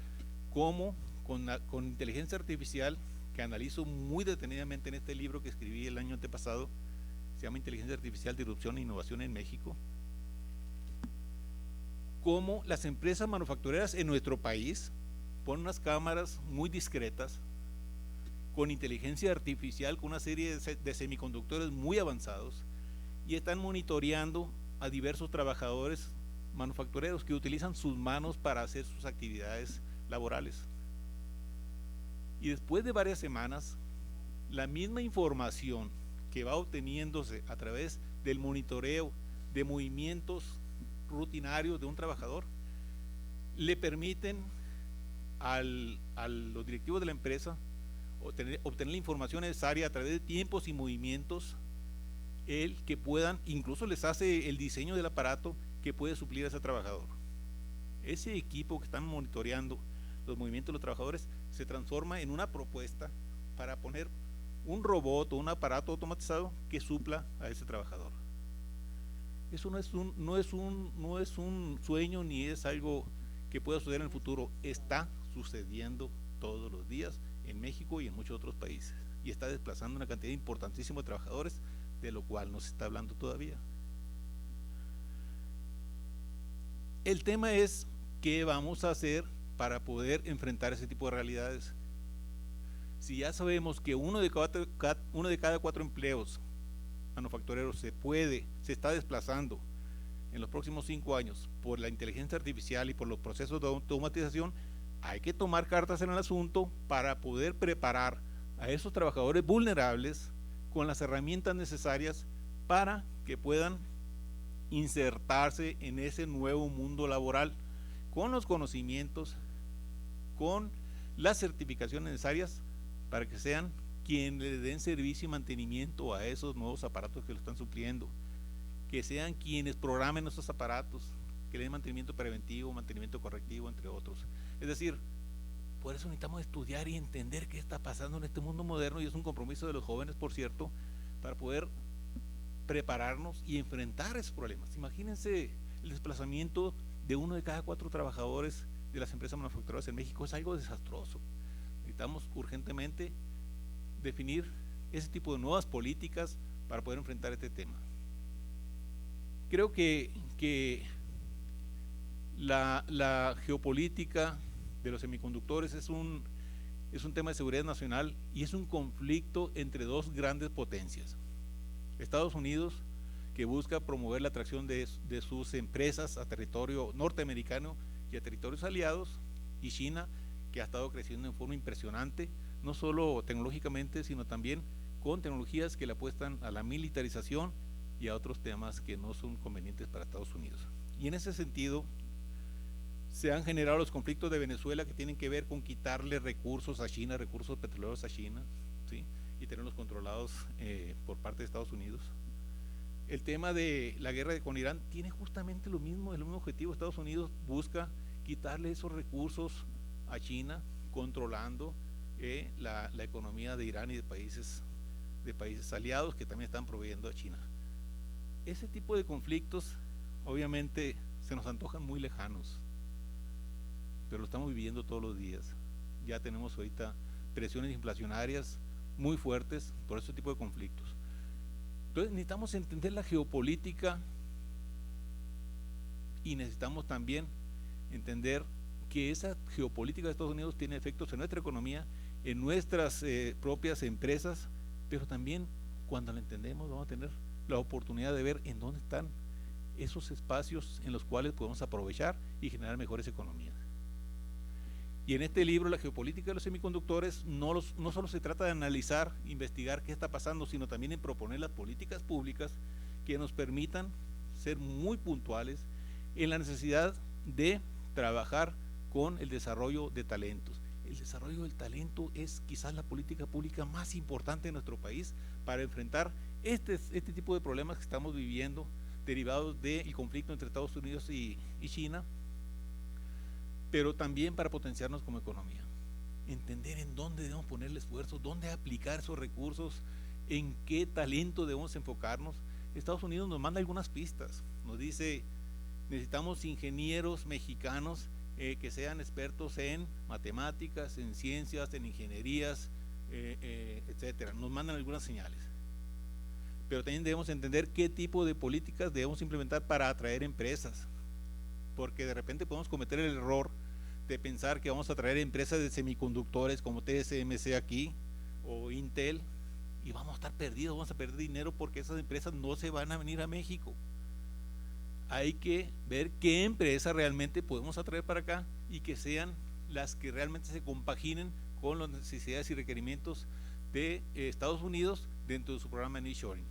cómo con inteligencia artificial, que analizo muy detenidamente en este libro que escribí el año antepasado, se llama Inteligencia Artificial, Disrupción e Innovación en México, cómo las empresas manufactureras en nuestro país ponen unas cámaras muy discretas con inteligencia artificial, con una serie de semiconductores muy avanzados, y están monitoreando a diversos trabajadores manufactureros que utilizan sus manos para hacer sus actividades laborales. Y después de varias semanas, la misma información que va obteniéndose a través del monitoreo de movimientos rutinarios de un trabajador le permiten a los directivos de la empresa obtener la información necesaria a través de tiempos y movimientos, que puedan, incluso les hace el diseño del aparato que puede suplir a ese trabajador. Ese equipo que están monitoreando los movimientos de los trabajadores se transforma en una propuesta para poner un robot o un aparato automatizado que supla a ese trabajador. Eso no es un sueño, ni es algo que pueda suceder en el futuro. Está sucediendo todos los días en México y en muchos otros países, y está desplazando una cantidad importantísima de trabajadores, de lo cual no se está hablando todavía. El tema es qué vamos a hacer para poder enfrentar ese tipo de realidades. Si ya sabemos que uno de cada 4 empleos manufactureros se está desplazando en los próximos 5 años por la inteligencia artificial y por los procesos de automatización, hay que tomar cartas en el asunto para poder preparar a esos trabajadores vulnerables con las herramientas necesarias para que puedan insertarse en ese nuevo mundo laboral con los conocimientos, con las certificaciones necesarias para que sean quienes le den servicio y mantenimiento a esos nuevos aparatos que lo están supliendo, que sean quienes programen esos aparatos, que le den mantenimiento preventivo, mantenimiento correctivo, entre otros. Es decir, por eso necesitamos estudiar y entender qué está pasando en este mundo moderno, y es un compromiso de los jóvenes, por cierto, para poder prepararnos y enfrentar esos problemas. Imagínense el desplazamiento de uno de cada 4 trabajadores de las empresas manufactureras en México. Es algo desastroso. Necesitamos urgentemente definir ese tipo de nuevas políticas para poder enfrentar este tema. Creo que la geopolítica de los semiconductores es un tema de seguridad nacional, y es un conflicto entre 2 grandes potencias. Estados Unidos, que busca promover la atracción de sus empresas a territorio norteamericano y a territorios aliados, y China, que ha estado creciendo en forma impresionante, no solo tecnológicamente, sino también con tecnologías que le apuestan a la militarización y a otros temas que no son convenientes para Estados Unidos. Y en ese sentido se han generado los conflictos de Venezuela, que tienen que ver con quitarle recursos a China, recursos petroleros a China, ¿sí?, y tenerlos controlados por parte de Estados Unidos. El tema de la guerra con Irán tiene justamente el mismo objetivo. Estados Unidos busca quitarle esos recursos a China, controlando la economía de Irán y de países aliados que también están proveyendo a China. Ese tipo de conflictos obviamente se nos antojan muy lejanos, pero lo estamos viviendo todos los días. Ya tenemos ahorita presiones inflacionarias muy fuertes por ese tipo de conflictos. Entonces necesitamos entender la geopolítica, y necesitamos también entender que esa geopolítica de Estados Unidos tiene efectos en nuestra economía, en nuestras propias empresas, pero también cuando la entendemos vamos a tener la oportunidad de ver en dónde están esos espacios en los cuales podemos aprovechar y generar mejores economías. Y en este libro, La geopolítica de los semiconductores, no solo se trata de analizar, investigar qué está pasando, sino también en proponer las políticas públicas que nos permitan ser muy puntuales en la necesidad de trabajar con el desarrollo de talentos. El desarrollo del talento es quizás la política pública más importante de nuestro país para enfrentar este tipo de problemas que estamos viviendo derivados del conflicto entre Estados Unidos y China, pero también para potenciarnos como economía. Entender en dónde debemos poner el esfuerzo, dónde aplicar esos recursos, en qué talento debemos enfocarnos. Estados Unidos nos manda algunas pistas, nos dice: necesitamos ingenieros mexicanos que sean expertos en matemáticas, en ciencias, en ingenierías, etcétera. Nos mandan algunas señales. Pero también debemos entender qué tipo de políticas debemos implementar para atraer empresas, porque de repente podemos cometer el error de pensar que vamos a traer empresas de semiconductores como TSMC aquí o Intel, y vamos a estar perdidos, vamos a perder dinero porque esas empresas no se van a venir a México. Hay que ver qué empresas realmente podemos atraer para acá y que sean las que realmente se compaginen con las necesidades y requerimientos de Estados Unidos dentro de su programa Nearshoring.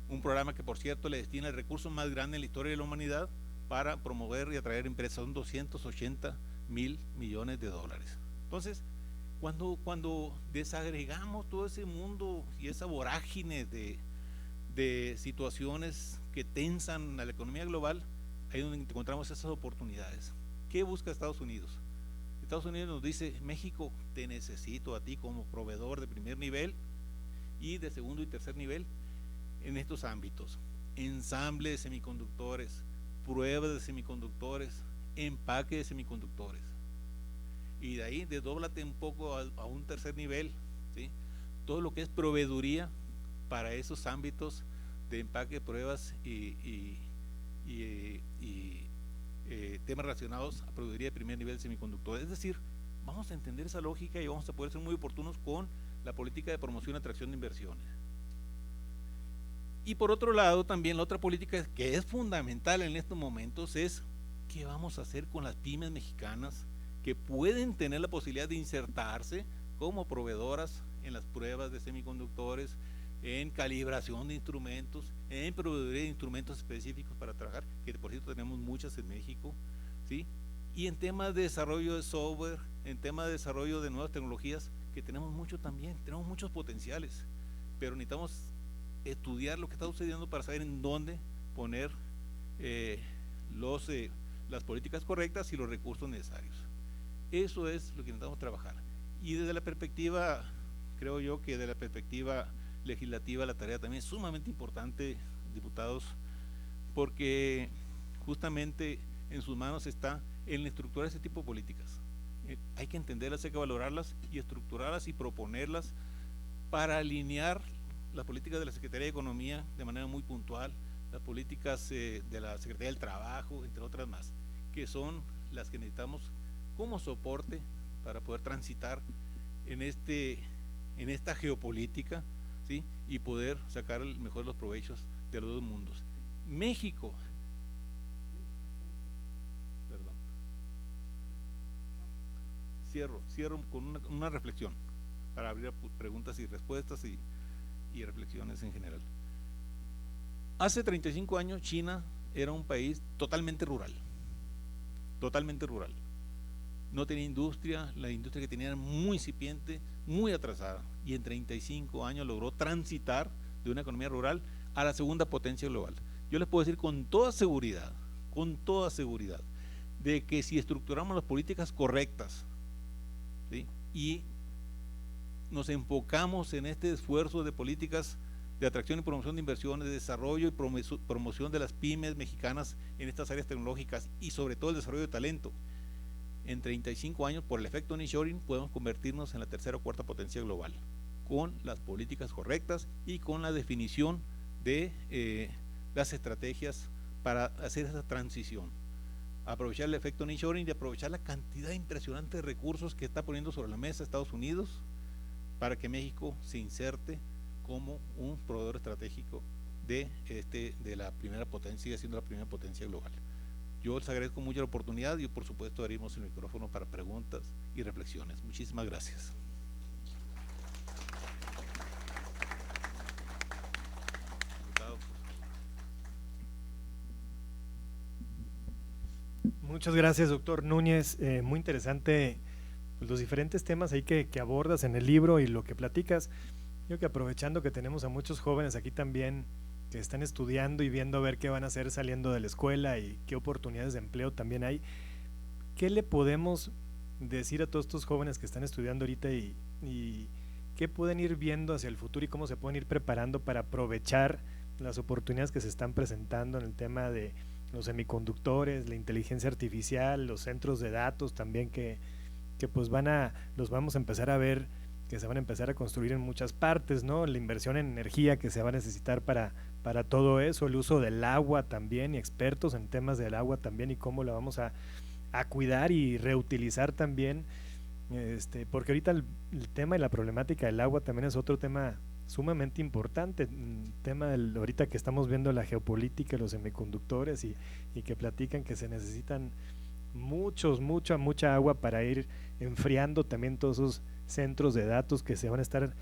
Un programa que, por cierto, le destina el recurso más grande en la historia de la humanidad para promover y atraer empresas. Son 280,000 millones de dólares. Entonces, cuando desagregamos todo ese mundo y esa vorágine de situaciones que tensan a la economía global, ahí es donde encontramos esas oportunidades. ¿Qué busca Estados Unidos? Estados Unidos nos dice: México, te necesito a ti como proveedor de primer nivel y de segundo y tercer nivel en estos ámbitos: ensamble de semiconductores, pruebas de semiconductores, empaque de semiconductores. Y de ahí desdóblate un poco a un tercer nivel, ¿sí? Todo lo que es proveeduría para esos ámbitos de empaque, pruebas y temas relacionados a proveeduría de primer nivel de semiconductores. Es decir, vamos a entender esa lógica y vamos a poder ser muy oportunos con la política de promoción y atracción de inversiones. Y por otro lado, también la otra política que es fundamental en estos momentos es: ¿qué vamos a hacer con las pymes mexicanas que pueden tener la posibilidad de insertarse como proveedoras en las pruebas de semiconductores, en calibración de instrumentos, en proveeduría de instrumentos específicos para trabajar, que por cierto tenemos muchas en México, ¿sí? Y en temas de desarrollo de software, en temas de desarrollo de nuevas tecnologías, que tenemos mucho también, tenemos muchos potenciales, pero necesitamos estudiar lo que está sucediendo para saber en dónde poner las políticas correctas y los recursos necesarios. Eso es lo que necesitamos trabajar. Y desde la perspectiva, creo yo que de la perspectiva legislativa, la tarea también es sumamente importante, diputados, porque justamente en sus manos está el estructurar ese tipo de políticas. Hay que entenderlas, hay que valorarlas y estructurarlas y proponerlas para alinear las políticas de la Secretaría de Economía de manera muy puntual, las políticas de la Secretaría del Trabajo, entre otras más, que son las que necesitamos como soporte para poder transitar en esta geopolítica, ¿sí? Y poder sacar el mejor de los provechos de los dos mundos. México, perdón, cierro con una reflexión para abrir preguntas y respuestas y reflexiones en general. Hace 35 años China era un país totalmente rural, no tenía industria, la industria que tenía era muy incipiente, muy atrasada, y en 35 años logró transitar de una economía rural a la segunda potencia global. Yo les puedo decir con toda seguridad, de que si estructuramos las políticas correctas, ¿sí? Y nos enfocamos en este esfuerzo de políticas de atracción y promoción de inversiones, de desarrollo y promoción de las pymes mexicanas en estas áreas tecnológicas y sobre todo el desarrollo de talento, en 35 años, por el efecto nearshoring, podemos convertirnos en la tercera o cuarta potencia global, con las políticas correctas y con la definición de las estrategias para hacer esa transición. Aprovechar el efecto nearshoring y aprovechar la cantidad impresionante de recursos que está poniendo sobre la mesa Estados Unidos para que México se inserte como un proveedor estratégico de la primera potencia, sigue siendo la primera potencia global. Yo les agradezco mucho la oportunidad y por supuesto abrimos el micrófono para preguntas y reflexiones. Muchísimas gracias. Muchas gracias, doctor Núñez. Muy interesante pues, los diferentes temas ahí que abordas en el libro y lo que platicas. Yo creo que aprovechando que tenemos a muchos jóvenes aquí también que están estudiando y viendo a ver qué van a hacer saliendo de la escuela y qué oportunidades de empleo también hay, ¿qué le podemos decir a todos estos jóvenes que están estudiando ahorita y qué pueden ir viendo hacia el futuro y cómo se pueden ir preparando para aprovechar las oportunidades que se están presentando en el tema de los semiconductores, la inteligencia artificial, los centros de datos también que pues los vamos a empezar a ver que se van a empezar a construir en muchas partes, ¿no? La inversión en energía que se va a necesitar para todo eso, el uso del agua también y expertos en temas del agua también y cómo la vamos a cuidar y reutilizar también, porque ahorita el tema y la problemática del agua también es otro tema sumamente importante, tema ahorita que estamos viendo la geopolítica, los semiconductores y que platican que se necesitan mucha agua para ir enfriando también todos esos centros de datos que se van a estar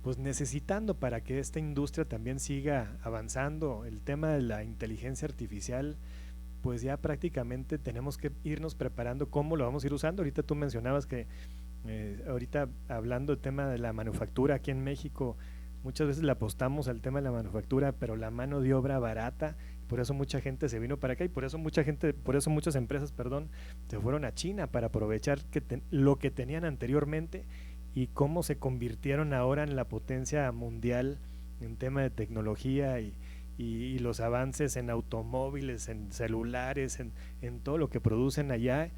pues necesitando para que esta industria también siga avanzando. El tema de la inteligencia artificial, pues ya prácticamente tenemos que irnos preparando cómo lo vamos a ir usando. Ahorita tú mencionabas que ahorita hablando del tema de la manufactura aquí en México, muchas veces le apostamos al tema de la manufactura, pero la mano de obra barata, por eso mucha gente se vino para acá y por eso muchas empresas, se fueron a China para aprovechar lo que tenían anteriormente y cómo se convirtieron ahora en la potencia mundial en tema de tecnología y los avances en automóviles, en celulares, en todo lo que producen allá.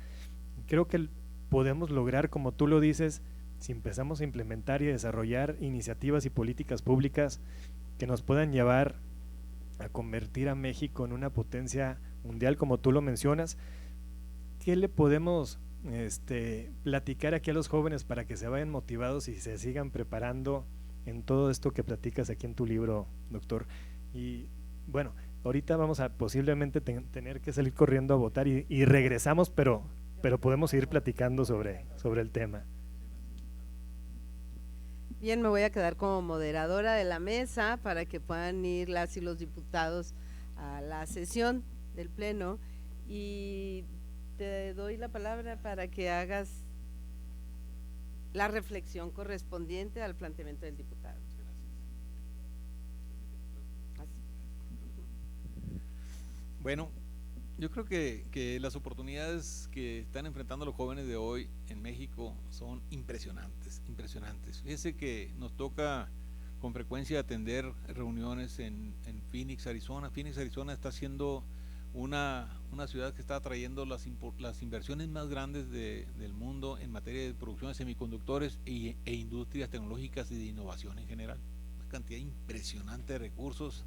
Creo que podemos lograr, como tú lo dices, si empezamos a implementar y a desarrollar iniciativas y políticas públicas que nos puedan llevar a convertir a México en una potencia mundial, como tú lo mencionas. ¿Qué le podemos platicar aquí a los jóvenes para que se vayan motivados y se sigan preparando en todo esto que platicas aquí en tu libro, doctor? Y bueno, ahorita vamos a posiblemente tener que salir corriendo a votar y regresamos, pero podemos seguir platicando sobre el tema. Bien, me voy a quedar como moderadora de la mesa para que puedan ir las y los diputados a la sesión del Pleno y te doy la palabra para que hagas la reflexión correspondiente al planteamiento del diputado. Bueno, yo creo que las oportunidades que están enfrentando los jóvenes de hoy en México son impresionantes. Fíjese que nos toca con frecuencia atender reuniones en Phoenix, Arizona. Phoenix, Arizona está siendo una ciudad que está atrayendo las inversiones más grandes del mundo en materia de producción de semiconductores e industrias tecnológicas y de innovación en general. Una cantidad impresionante de recursos.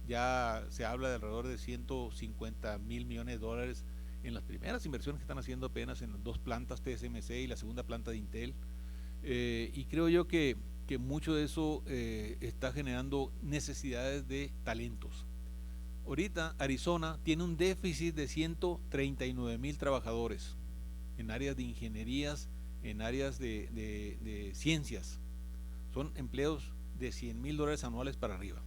Ya se habla de alrededor de 150 mil millones de dólares en las primeras inversiones que están haciendo apenas en las dos plantas TSMC y la segunda planta de Intel. Y creo yo que mucho de eso está generando necesidades de talentos. Ahorita Arizona tiene un déficit de 139 mil trabajadores en áreas de ingenierías, en áreas de ciencias. Son empleos de $100,000 anuales para arriba.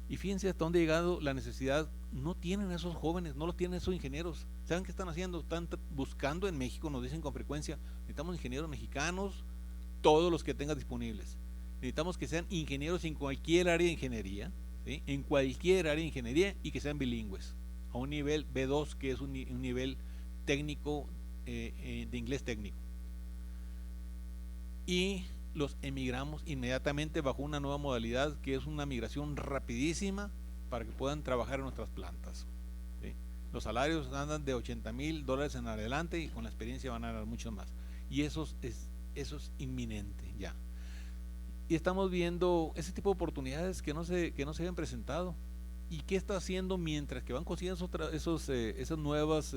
Y fíjense hasta dónde ha llegado la necesidad. No tienen esos jóvenes, no los tienen esos ingenieros. ¿Saben qué están haciendo? Están buscando en México, nos dicen con frecuencia, necesitamos ingenieros mexicanos, todos los que tengan disponibles. Necesitamos que sean ingenieros en cualquier área de ingeniería, ¿sí? En cualquier área de ingeniería y que sean bilingües, a un nivel B2, que es un nivel técnico, de inglés técnico. Y los emigramos inmediatamente bajo una nueva modalidad que es una migración rapidísima para que puedan trabajar en nuestras plantas, ¿sí? Los salarios andan de $80,000 en adelante y con la experiencia van a ganar mucho más y eso es inminente ya. Y estamos viendo ese tipo de oportunidades que no se habían presentado. ¿Y qué está haciendo mientras que van consiguiendo esos nuevos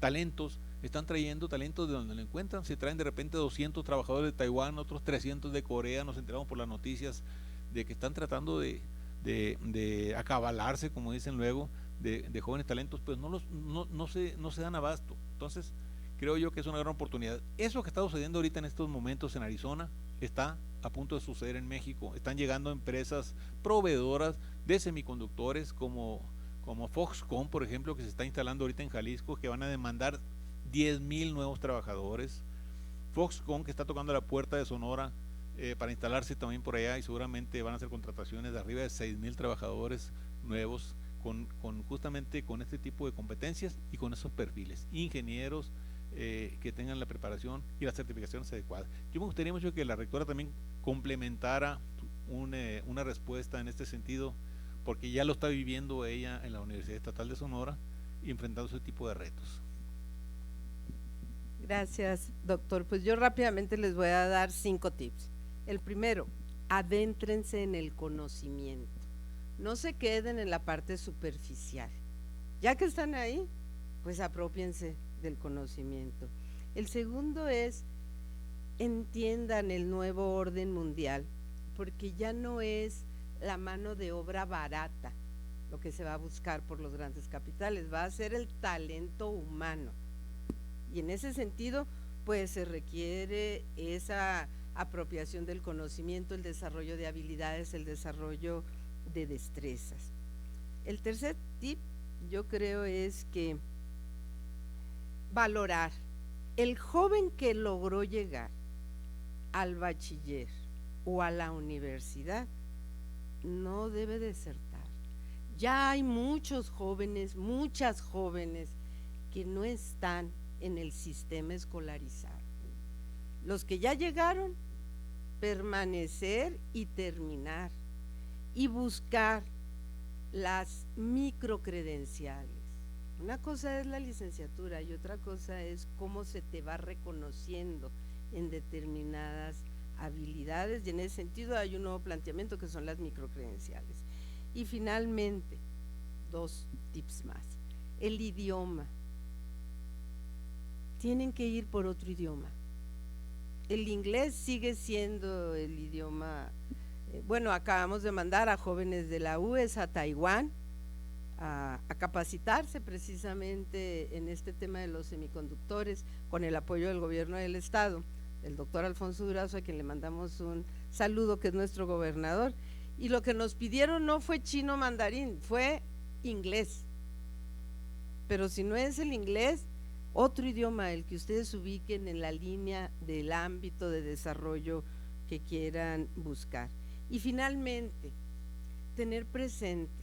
talentos? Están trayendo talentos de donde lo encuentran. Se traen de repente 200 trabajadores de Taiwán, otros 300 de Corea. Nos enteramos por las noticias de que están tratando de de acabalarse, como dicen luego, de jóvenes talentos, pues no se dan abasto. Entonces, creo yo que es una gran oportunidad. Eso que está sucediendo ahorita en estos momentos en Arizona está a punto de suceder en México. Están llegando empresas proveedoras de semiconductores como Foxconn, por ejemplo, que se está instalando ahorita en Jalisco, que van a demandar 10,000 nuevos trabajadores. Foxconn, que está tocando la puerta de Sonora para instalarse también por allá, y seguramente van a hacer contrataciones de arriba de 6,000 trabajadores nuevos justamente con este tipo de competencias y con esos perfiles, ingenieros que tengan la preparación y las certificaciones adecuadas. Yo me gustaría mucho que la rectora también complementara una respuesta en este sentido, porque ya lo está viviendo ella en la Universidad Estatal de Sonora y enfrentando ese tipo de retos. Gracias, doctor. Pues yo rápidamente les voy a dar 5 tips. El primero, adéntrense en el conocimiento. No se queden en la parte superficial. Ya que están ahí, pues apropiense del conocimiento. El segundo es, entiendan el nuevo orden mundial, porque ya no es la mano de obra barata lo que se va a buscar por los grandes capitales, va a ser el talento humano. Y en ese sentido, pues se requiere esa apropiación del conocimiento, el desarrollo de habilidades, el desarrollo de destrezas. El tercer tip, yo creo, es que valorar el joven que logró llegar al bachiller o a la universidad no debe desertar. Ya hay muchos jóvenes, muchas jóvenes que no están en el sistema escolarizado. Los que ya llegaron, permanecer y terminar y buscar las microcredenciales. Una cosa es la licenciatura y otra cosa es cómo se te va reconociendo en determinadas habilidades, y en ese sentido hay un nuevo planteamiento que son las microcredenciales. Y finalmente, 2 tips más. El idioma. Tienen que ir por otro idioma. El inglés sigue siendo el idioma. Bueno, acabamos de mandar a jóvenes de la UES a Taiwán a capacitarse precisamente en este tema de los semiconductores con el apoyo del gobierno del estado, el doctor Alfonso Durazo, a quien le mandamos un saludo, que es nuestro gobernador. Y lo que nos pidieron no fue chino mandarín, fue inglés. Pero si no es el inglés, otro idioma, el que ustedes ubiquen en la línea del ámbito de desarrollo que quieran buscar. Y finalmente, tener presente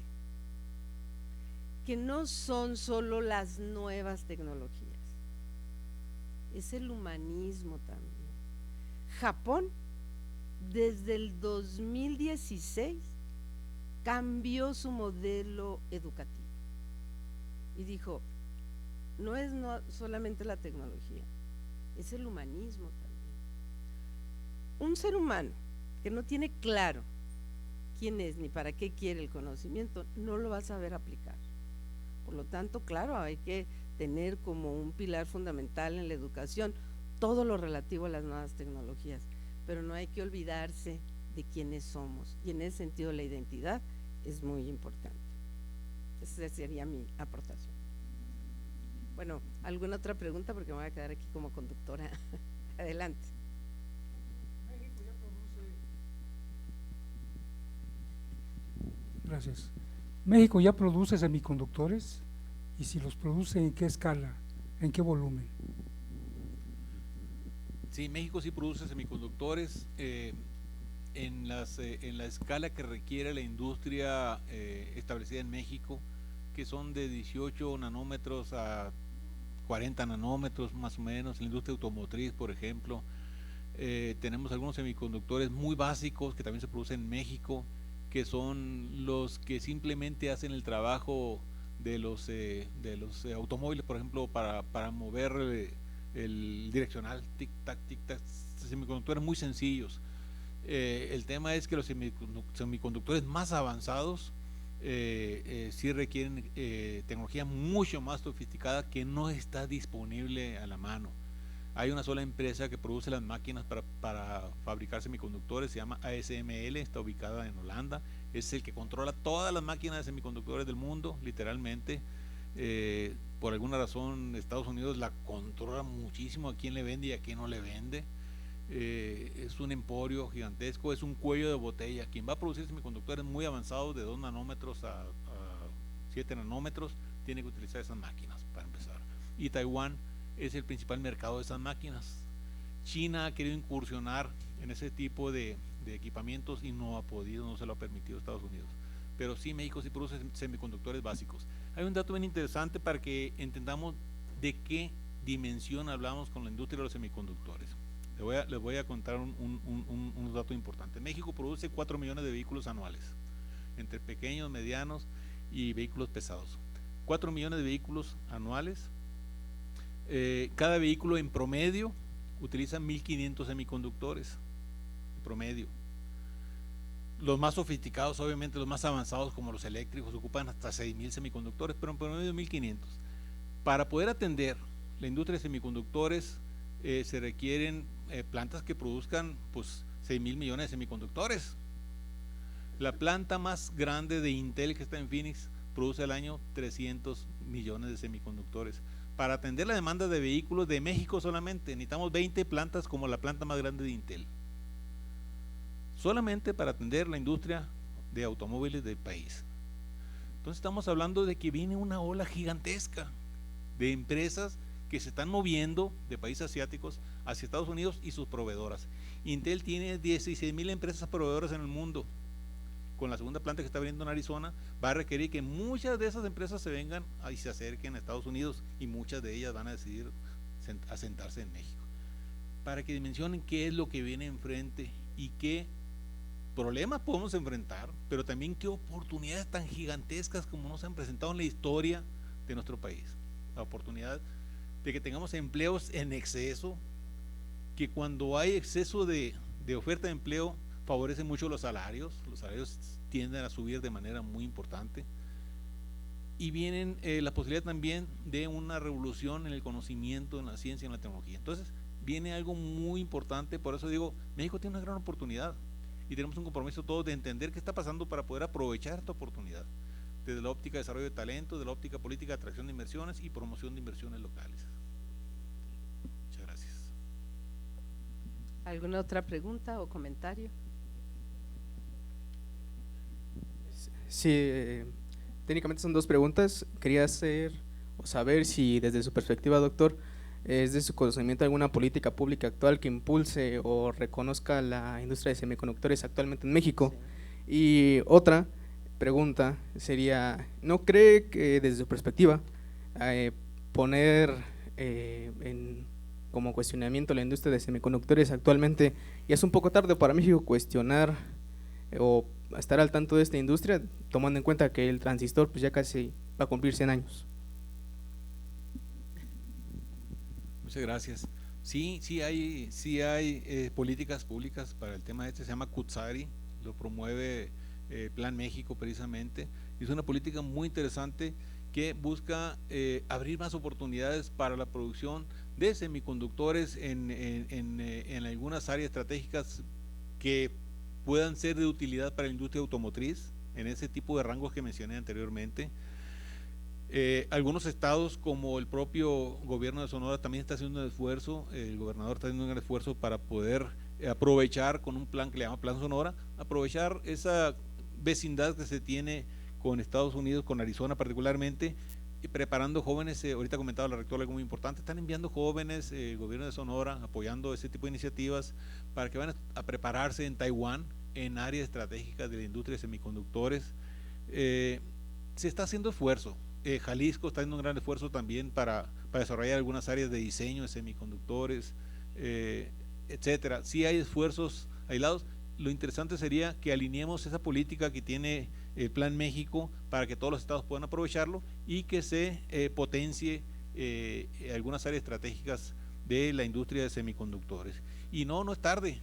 que no son solo las nuevas tecnologías, es el humanismo también. Japón, desde el 2016, cambió su modelo educativo y dijo, no es solamente la tecnología, es el humanismo también. Un ser humano que no tiene claro quién es ni para qué quiere el conocimiento, no lo va a saber aplicar. Por lo tanto, claro, hay que tener como un pilar fundamental en la educación todo lo relativo a las nuevas tecnologías, pero no hay que olvidarse de quiénes somos, y en ese sentido la identidad es muy importante. Esa sería mi aportación. Bueno, ¿alguna otra pregunta? Porque me voy a quedar aquí como conductora. Adelante. México ya produce. Gracias. México ya produce semiconductores, y si los produce, ¿en qué escala? ¿En qué volumen? Sí, México sí produce semiconductores en la escala que requiere la industria establecida en México, que son de 18 nanómetros a 40 nanómetros más o menos. La industria automotriz, por ejemplo, tenemos algunos semiconductores muy básicos que también se producen en México, que son los que simplemente hacen el trabajo de los automóviles, por ejemplo, para mover el direccional, tic-tac, semiconductores muy sencillos. El tema es que los semiconductores más avanzados sí requieren tecnología mucho más sofisticada que no está disponible a la mano. Hay una sola empresa que produce las máquinas para fabricar semiconductores, se llama ASML, está ubicada en Holanda, es el que controla todas las máquinas de semiconductores del mundo, literalmente. Por alguna razón Estados Unidos la controla muchísimo a quién le vende y a quién no le vende. Es un emporio gigantesco, es un cuello de botella. Quien va a producir semiconductores muy avanzados de 2 nanómetros a 7 nanómetros tiene que utilizar esas máquinas para empezar. Y Taiwán es el principal mercado de esas máquinas. China ha querido incursionar en ese tipo de equipamientos y no ha podido, no se lo ha permitido Estados Unidos. Pero sí, México sí produce semiconductores básicos. Hay un dato bien interesante para que entendamos de qué dimensión hablamos con la industria de los semiconductores. Les voy a contar un dato importante. México produce 4 millones de vehículos anuales, entre pequeños, medianos y vehículos pesados. 4 millones de vehículos anuales. Cada vehículo en promedio utiliza 1.500 semiconductores, en promedio. Los más sofisticados, obviamente los más avanzados como los eléctricos, ocupan hasta 6.000 semiconductores, pero en promedio 1.500. Para poder atender la industria de semiconductores se requieren plantas que produzcan pues 6.000 millones de semiconductores. La planta más grande de Intel, que está en Phoenix, produce al año 300 millones de semiconductores. Para atender la demanda de vehículos de México solamente necesitamos 20 plantas como la planta más grande de Intel, solamente para atender la industria de automóviles del país. Entonces estamos hablando de que viene una ola gigantesca de empresas que se están moviendo de países asiáticos hacia Estados Unidos y sus proveedoras. Intel tiene 16.000 empresas proveedoras en el mundo. Con la segunda planta que está abriendo en Arizona, va a requerir que muchas de esas empresas se vengan y se acerquen a Estados Unidos, y muchas de ellas van a decidir asentarse en México, para que dimensionen qué es lo que viene enfrente y qué problemas podemos enfrentar, pero también qué oportunidades tan gigantescas como nos han presentado en la historia de nuestro país. La oportunidad de que tengamos empleos en exceso, que cuando hay exceso de oferta de empleo favorece mucho los salarios tienden a subir de manera muy importante, y vienen la posibilidad también de una revolución en el conocimiento, en la ciencia, en la tecnología. Entonces viene algo muy importante. Por eso digo, México tiene una gran oportunidad y tenemos un compromiso todos de entender qué está pasando para poder aprovechar esta oportunidad, desde la óptica de desarrollo de talento, de la óptica política de atracción de inversiones y promoción de inversiones locales. Muchas gracias. ¿Alguna otra pregunta o comentario? Sí, técnicamente son 2 preguntas. Quería hacer o saber si desde su perspectiva, doctor, es de su conocimiento alguna política pública actual que impulse o reconozca la industria de semiconductores actualmente en México. Sí. Y otra pregunta sería, ¿no cree que desde su perspectiva poner como cuestionamiento la industria de semiconductores actualmente ya es un poco tarde para México cuestionar o estar al tanto de esta industria, tomando en cuenta que el transistor pues ya casi va a cumplir 100 años? Muchas gracias. Sí hay políticas públicas para el tema se llama Cutzari, lo promueve Plan México precisamente, y es una política muy interesante que busca abrir más oportunidades para la producción de semiconductores en algunas áreas estratégicas que puedan ser de utilidad para la industria automotriz, en ese tipo de rangos que mencioné anteriormente. Algunos estados como el propio gobierno de Sonora también está haciendo un esfuerzo, el gobernador está haciendo un gran esfuerzo para poder aprovechar con un plan que le llama Plan Sonora, aprovechar esa vecindad que se tiene con Estados Unidos, con Arizona particularmente, y preparando jóvenes. Ahorita comentaba la rectora algo muy importante, están enviando jóvenes, el gobierno de Sonora apoyando ese tipo de iniciativas para que vayan a prepararse en Taiwán, en áreas estratégicas de la industria de semiconductores. Se está haciendo esfuerzo. Jalisco está haciendo un gran esfuerzo también para desarrollar algunas áreas de diseño de semiconductores, etcétera. Sí hay esfuerzos aislados. Lo interesante sería que alineemos esa política que tiene el Plan México para que todos los estados puedan aprovecharlo y que se potencie algunas áreas estratégicas de la industria de semiconductores. Y no es tarde.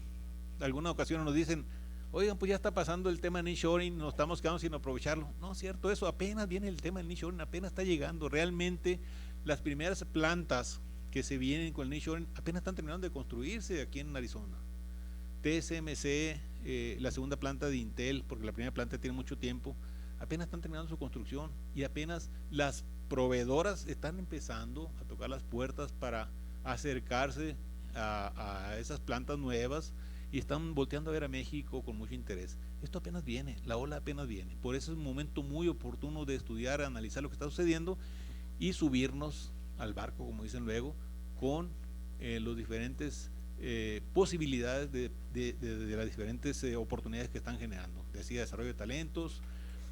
Algunas ocasiones nos dicen, oigan, pues ya está pasando el tema de nearshoring, nos estamos quedando sin aprovecharlo. No es cierto eso, apenas viene el tema del nearshoring, apenas está llegando. Realmente las primeras plantas que se vienen con el nearshoring apenas están terminando de construirse aquí en Arizona. TSMC, la segunda planta de Intel, porque la primera planta tiene mucho tiempo, apenas están terminando su construcción y apenas las proveedoras están empezando a tocar las puertas para acercarse a esas plantas nuevas y están volteando a ver a México con mucho interés. Esto apenas viene, la ola apenas viene, por eso es un momento muy oportuno de estudiar, analizar lo que está sucediendo y subirnos al barco, como dicen luego, con los diferentes posibilidades de las diferentes oportunidades que están generando, decía desarrollo de talentos,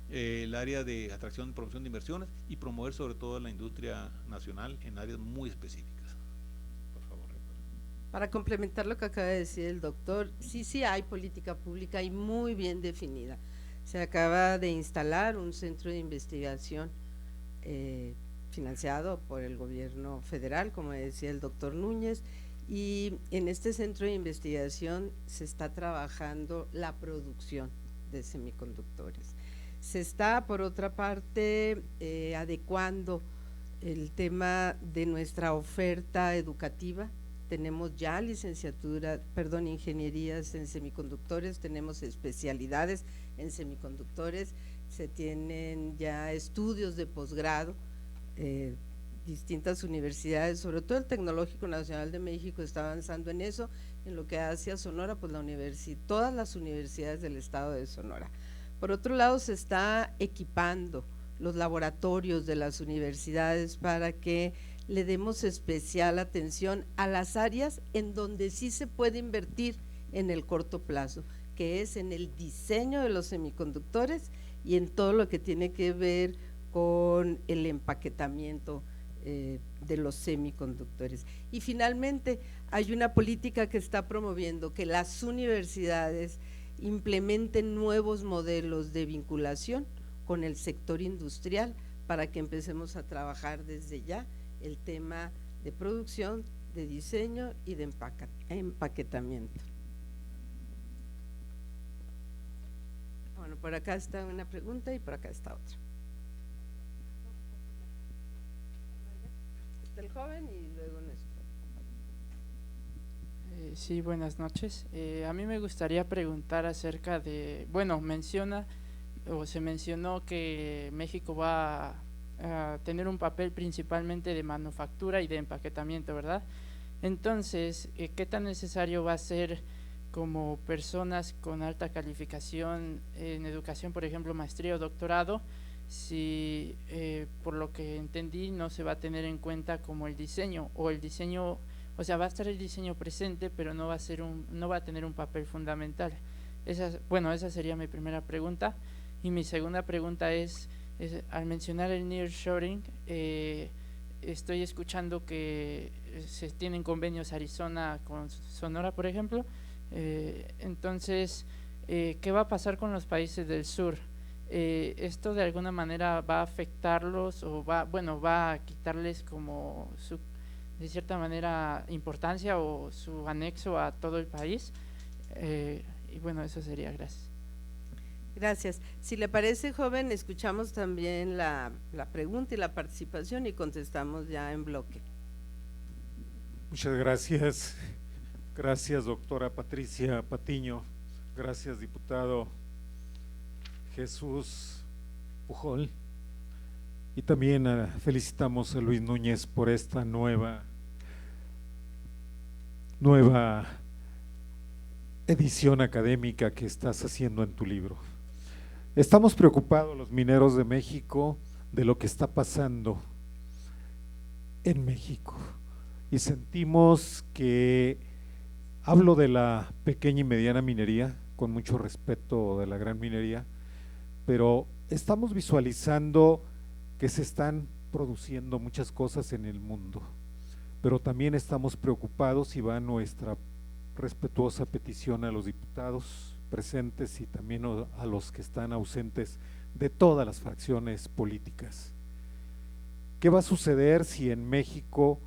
el área de atracción y promoción de inversiones y promover sobre todo la industria nacional en áreas muy específicas. Por favor. Para complementar lo que acaba de decir el doctor, sí hay política pública y muy bien definida. Se acaba de instalar un centro de investigación financiado por el gobierno federal, como decía el doctor Núñez, y en este centro de investigación se está trabajando la producción de semiconductores. Se está, por otra parte, adecuando el tema de nuestra oferta educativa. Tenemos ya ingenierías en semiconductores, tenemos especialidades en semiconductores, se tienen ya estudios de posgrado, distintas universidades, sobre todo el Tecnológico Nacional de México está avanzando en eso. En lo que hace a Sonora, pues todas las universidades del estado de Sonora. Por otro lado, se está equipando los laboratorios de las universidades para que le demos especial atención a las áreas en donde sí se puede invertir en el corto plazo, que es en el diseño de los semiconductores y en todo lo que tiene que ver con el empaquetamiento de los semiconductores. Y finalmente hay una política que está promoviendo que las universidades implementen nuevos modelos de vinculación con el sector industrial para que empecemos a trabajar desde ya el tema de producción, de diseño y de empaquetamiento. Bueno, por acá está una pregunta y por acá está otra. Está el joven y luego nuestro. Sí, buenas noches. A mí me gustaría preguntar acerca de, bueno, se mencionó que México va a tener un papel principalmente de manufactura y de empaquetamiento, ¿verdad? Entonces, ¿qué tan necesario va a ser como personas con alta calificación en educación, por ejemplo, maestría o doctorado, si por lo que entendí no se va a tener en cuenta como el diseño, o sea, va a estar el diseño presente, pero no va a tener un papel fundamental? Esa sería mi primera pregunta. Y mi segunda pregunta es al mencionar el nearshoring, estoy escuchando que se tienen convenios Arizona con Sonora, por ejemplo. Entonces, ¿qué va a pasar con los países del sur? ¿Esto de alguna manera va a afectarlos o va a quitarles como de cierta manera importancia o su anexo a todo el país? Y bueno, eso sería. Gracias. Gracias. Si le parece, joven, escuchamos también la pregunta y la participación y contestamos ya en bloque. Muchas gracias. Gracias, doctora Patricia Patiño. Gracias, diputado Jesús Pujol. Y también felicitamos a Luis Núñez por esta nueva edición académica que estás haciendo en tu libro. Estamos preocupados los mineros de México de lo que está pasando en México y sentimos que, hablo de la pequeña y mediana minería, con mucho respeto de la gran minería, pero estamos visualizando que se están produciendo muchas cosas en el mundo, pero también estamos preocupados y va nuestra respetuosa petición a los diputados presentes y también a los que están ausentes de todas las fracciones políticas. ¿Qué va a suceder si en México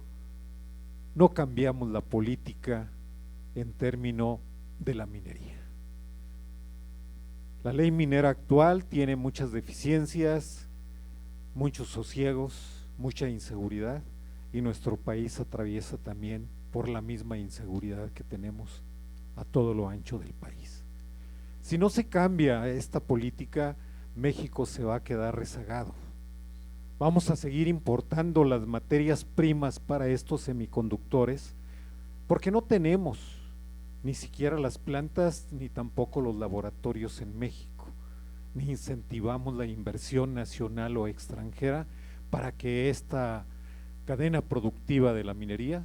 no cambiamos la política en términos de la minería? La ley minera actual tiene muchas deficiencias, muchos sosiegos, mucha inseguridad, y nuestro país atraviesa también por la misma inseguridad que tenemos a todo lo ancho del país. Si no se cambia esta política, México se va a quedar rezagado. Vamos a seguir importando las materias primas para estos semiconductores porque no tenemos ni siquiera las plantas ni tampoco los laboratorios en México, ni incentivamos la inversión nacional o extranjera para que esta cadena productiva de la minería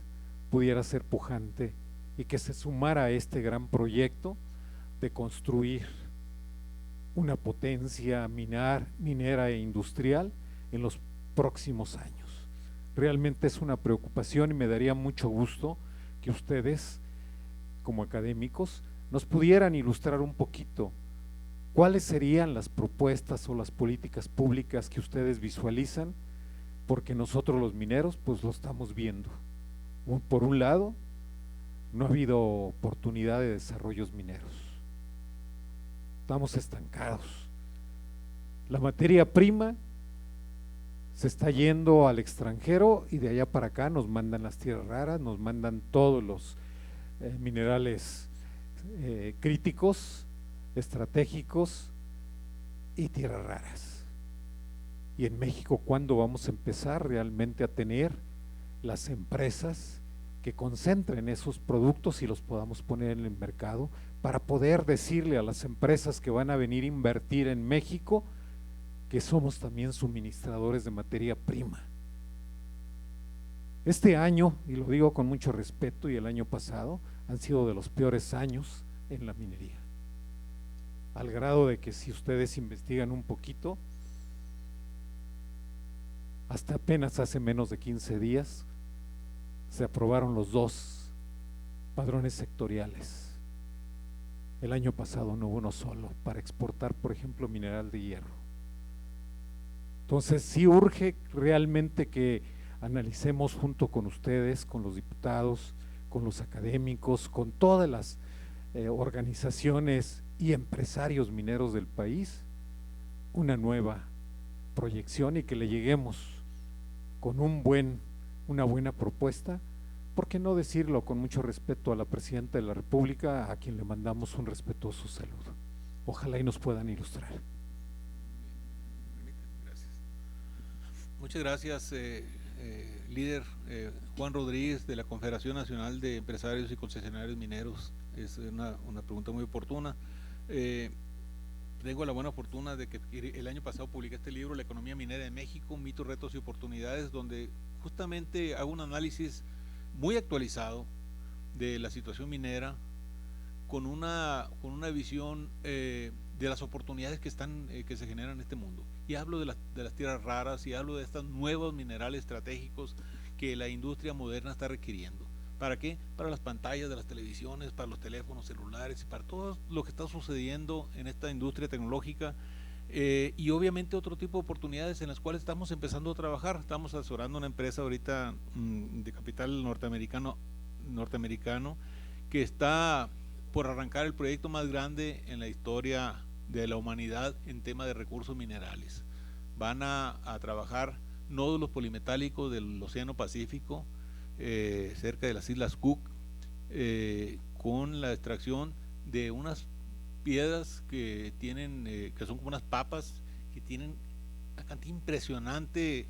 pudiera ser pujante y que se sumara a este gran proyecto de construir una potencia minera e industrial en los próximos años. Realmente es una preocupación y me daría mucho gusto que ustedes, como académicos, nos pudieran ilustrar un poquito cuáles serían las propuestas o las políticas públicas que ustedes visualizan, porque nosotros los mineros pues lo estamos viendo. Por un lado, no ha habido oportunidad de desarrollos mineros, estamos estancados, la materia prima se está yendo al extranjero y de allá para acá nos mandan las tierras raras, nos mandan todos los minerales críticos, estratégicos y tierras raras. Y en México, ¿cuándo vamos a empezar realmente a tener las empresas que concentren esos productos y los podamos poner en el mercado para poder decirle a las empresas que van a venir a invertir en México que somos también suministradores de materia prima? Este año, y lo digo con mucho respeto, y el año pasado han sido de los peores años en la minería, al grado de que si ustedes investigan un poquito, hasta apenas hace menos de 15 días se aprobaron los 2 padrones sectoriales. El año pasado no hubo uno solo para exportar, por ejemplo, mineral de hierro. Entonces sí urge realmente que analicemos junto con ustedes, con los diputados, con los académicos, con todas las organizaciones y empresarios mineros del país, una nueva proyección y que le lleguemos con una buena propuesta. ¿Por qué no decirlo con mucho respeto a la Presidenta de la República, a quien le mandamos un respetuoso saludo? Ojalá y nos puedan ilustrar. Muchas gracias, líder Juan Rodríguez de la Confederación Nacional de Empresarios y Concesionarios Mineros. Es una pregunta muy oportuna. Tengo la buena fortuna de que el año pasado publiqué este libro, La economía minera de México, mitos, retos y oportunidades, donde justamente hago un análisis muy actualizado de la situación minera con una visión de las oportunidades que se generan en este mundo. Y hablo de las tierras raras y hablo de estos nuevos minerales estratégicos que la industria moderna está requiriendo. ¿Para qué? Para las pantallas de las televisiones, para los teléfonos celulares y para todo lo que está sucediendo en esta industria tecnológica, y obviamente otro tipo de oportunidades en las cuales estamos empezando a trabajar. Estamos asesorando una empresa ahorita de capital norteamericano que está por arrancar el proyecto más grande en la historia de la humanidad en tema de recursos minerales. Van a trabajar nódulos polimetálicos del Océano Pacífico, cerca de las Islas Cook, con la extracción de unas piedras que tienen, que son como unas papas, que tienen una cantidad impresionante,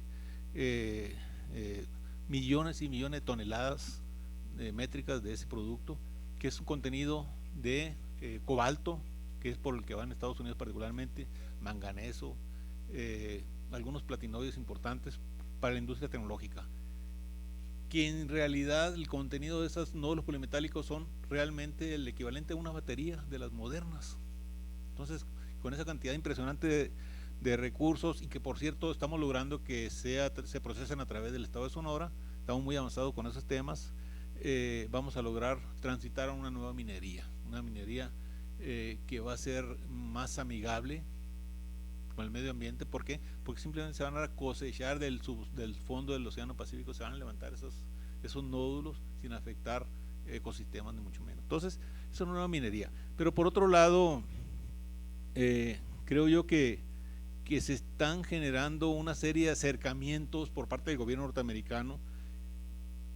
millones y millones de toneladas métricas de ese producto, que es un contenido de cobalto, que es por el que van a Estados Unidos particularmente, manganeso, algunos platinoides importantes para la industria tecnológica, que en realidad el contenido de esos nódulos polimetálicos son realmente el equivalente a una batería de las modernas. Entonces, con esa cantidad impresionante de recursos, y que por cierto estamos logrando que se procesen a través del estado de Sonora, estamos muy avanzados con esos temas, vamos a lograr transitar a una nueva minería, que va a ser más amigable con el medio ambiente. ¿Por qué? Porque simplemente se van a cosechar del fondo del Océano Pacífico, se van a levantar esos nódulos sin afectar ecosistemas ni mucho menos. Entonces, es una nueva minería. Pero por otro lado, creo yo que se están generando una serie de acercamientos por parte del gobierno norteamericano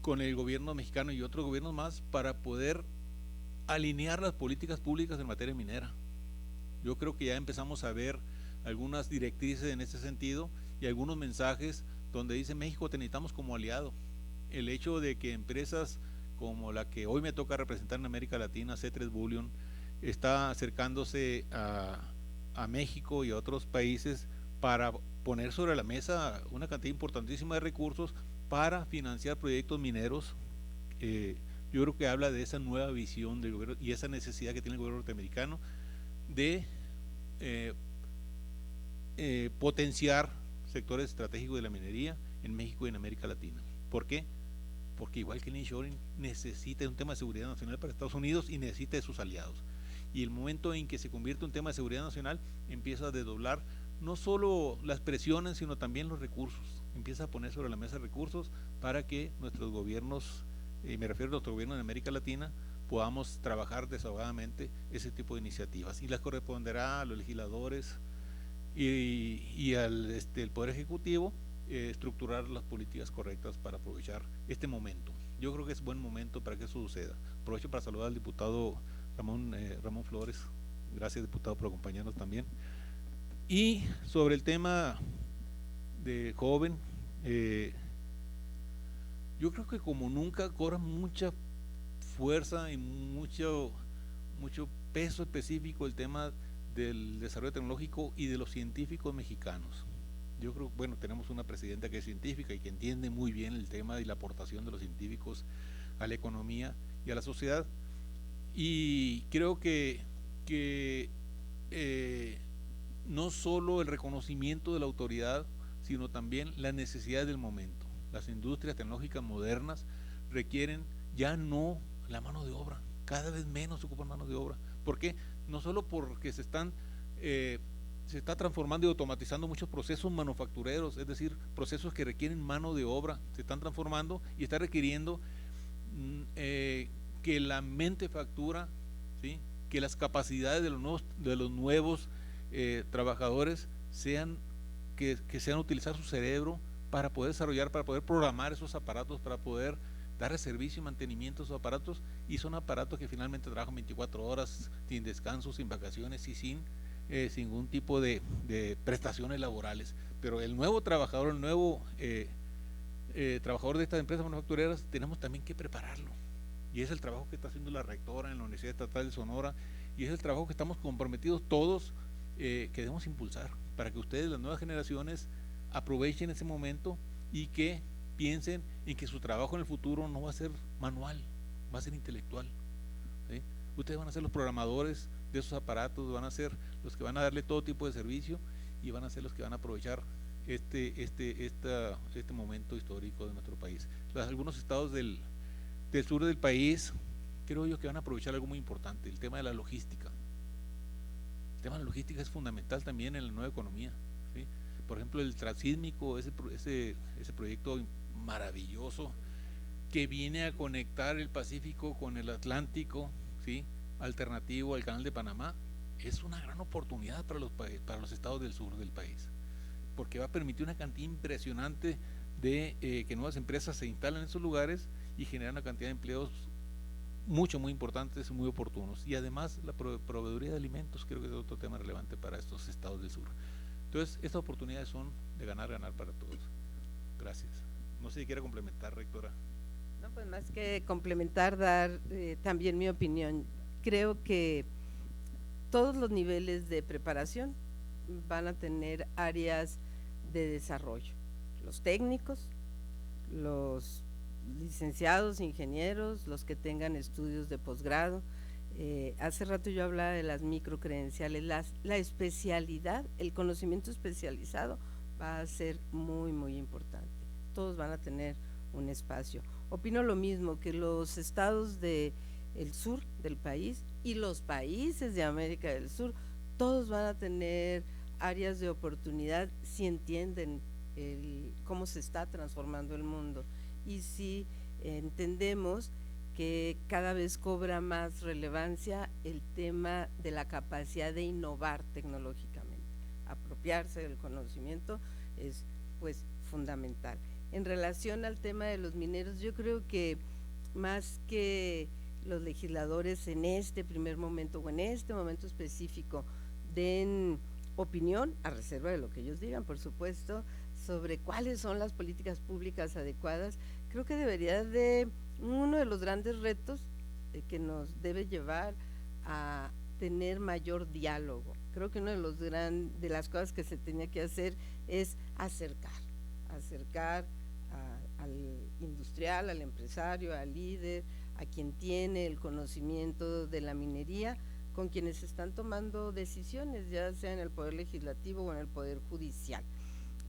con el gobierno mexicano y otros gobiernos más para poder alinear las políticas públicas en materia minera. Yo creo que ya empezamos a ver algunas directrices en ese sentido y algunos mensajes donde dice México te necesitamos como aliado. El hecho de que empresas como la que hoy me toca representar en América Latina, C3 Bullion, está acercándose a México y a otros países para poner sobre la mesa una cantidad importantísima de recursos para financiar proyectos mineros. Yo creo que habla de esa nueva visión del gobierno y esa necesidad que tiene el gobierno norteamericano de potenciar sectores estratégicos de la minería en México y en América Latina. ¿Por qué? Porque igual que el nearshoring necesita un tema de seguridad nacional para Estados Unidos y necesita de sus aliados. Y el momento en que se convierte en un tema de seguridad nacional, empieza a desdoblar no solo las presiones, sino también los recursos. Empieza a poner sobre la mesa recursos para que nuestros gobiernos, y me refiero a nuestro gobierno en América Latina, podamos trabajar desahogadamente ese tipo de iniciativas. Y las corresponderá a los legisladores y al el Poder Ejecutivo estructurar las políticas correctas para aprovechar este momento. Yo creo que es buen momento para que eso suceda. Aprovecho para saludar al diputado Ramón Flores. Gracias, diputado, por acompañarnos también. Y sobre el tema de joven, yo creo que como nunca cobra mucha fuerza y mucho peso específico el tema del desarrollo tecnológico y de los científicos mexicanos. Yo creo, bueno, tenemos una presidenta que es científica y que entiende muy bien el tema y la aportación de los científicos a la economía y a la sociedad, y creo que no solo el reconocimiento de la autoridad, sino también las necesidades del momento. Las industrias tecnológicas modernas requieren ya no la mano de obra, cada vez menos se ocupan manos de obra. ¿Por qué? No solo porque se está transformando y automatizando muchos procesos manufactureros, es decir, procesos que requieren mano de obra, se están transformando y está requiriendo que la mente factura, ¿sí?, que las capacidades de los nuevos trabajadores sean utilizar su cerebro para poder desarrollar, para poder programar esos aparatos, para poder darle servicio y mantenimiento a esos aparatos, y son aparatos que finalmente trabajan 24 horas sin descanso, sin vacaciones y sin ningún tipo de prestaciones laborales. Pero el nuevo trabajador, el nuevo trabajador de estas empresas manufactureras, tenemos también que prepararlo, y es el trabajo que está haciendo la rectora en la Universidad Estatal de Sonora, y es el trabajo que estamos comprometidos todos que debemos impulsar para que ustedes, las nuevas generaciones, aprovechen ese momento y que piensen en que su trabajo en el futuro no va a ser manual, va a ser intelectual, ¿sí? Ustedes van a ser los programadores de esos aparatos, van a ser los que van a darle todo tipo de servicio y van a ser los que van a aprovechar este momento histórico de nuestro país. Algunos estados del sur del país, creo yo que van a aprovechar algo muy importante, el tema de la logística. El tema de la logística es fundamental también en la nueva economía, ¿sí? Por ejemplo, el transísmico, ese proyecto maravilloso que viene a conectar el Pacífico con el Atlántico, ¿sí?, alternativo al Canal de Panamá, es una gran oportunidad para los estados del sur del país, porque va a permitir una cantidad impresionante de que nuevas empresas se instalen en esos lugares y generan una cantidad de empleos muy importantes, muy oportunos, y además la proveeduría de alimentos creo que es otro tema relevante para estos estados del sur. Entonces, estas oportunidades son de ganar para todos. Gracias. No sé si quiere complementar, rectora. No, pues más que complementar, dar también mi opinión. Creo que todos los niveles de preparación van a tener áreas de desarrollo. Los técnicos, los licenciados, ingenieros, los que tengan estudios de posgrado. Hace rato yo hablaba de las microcredenciales, la especialidad, el conocimiento especializado va a ser muy importante. Todos van a tener un espacio. Opino lo mismo, que los estados del sur del país y los países de América del Sur, todos van a tener áreas de oportunidad si entienden cómo se está transformando el mundo, y si entendemos que cada vez cobra más relevancia el tema de la capacidad de innovar tecnológicamente. Apropiarse del conocimiento es pues fundamental. en relación al tema de los mineros, yo creo que más que los legisladores en este primer momento o en este momento específico den opinión, a reserva de lo que ellos digan, por supuesto, sobre cuáles son las políticas públicas adecuadas, creo que debería de, uno de los grandes retos que nos debe llevar a tener mayor diálogo. Creo que una de las cosas que se tenía que hacer es acercar al industrial, al empresario, al líder, a quien tiene el conocimiento de la minería, con quienes están tomando decisiones, ya sea en el Poder Legislativo o en el Poder Judicial.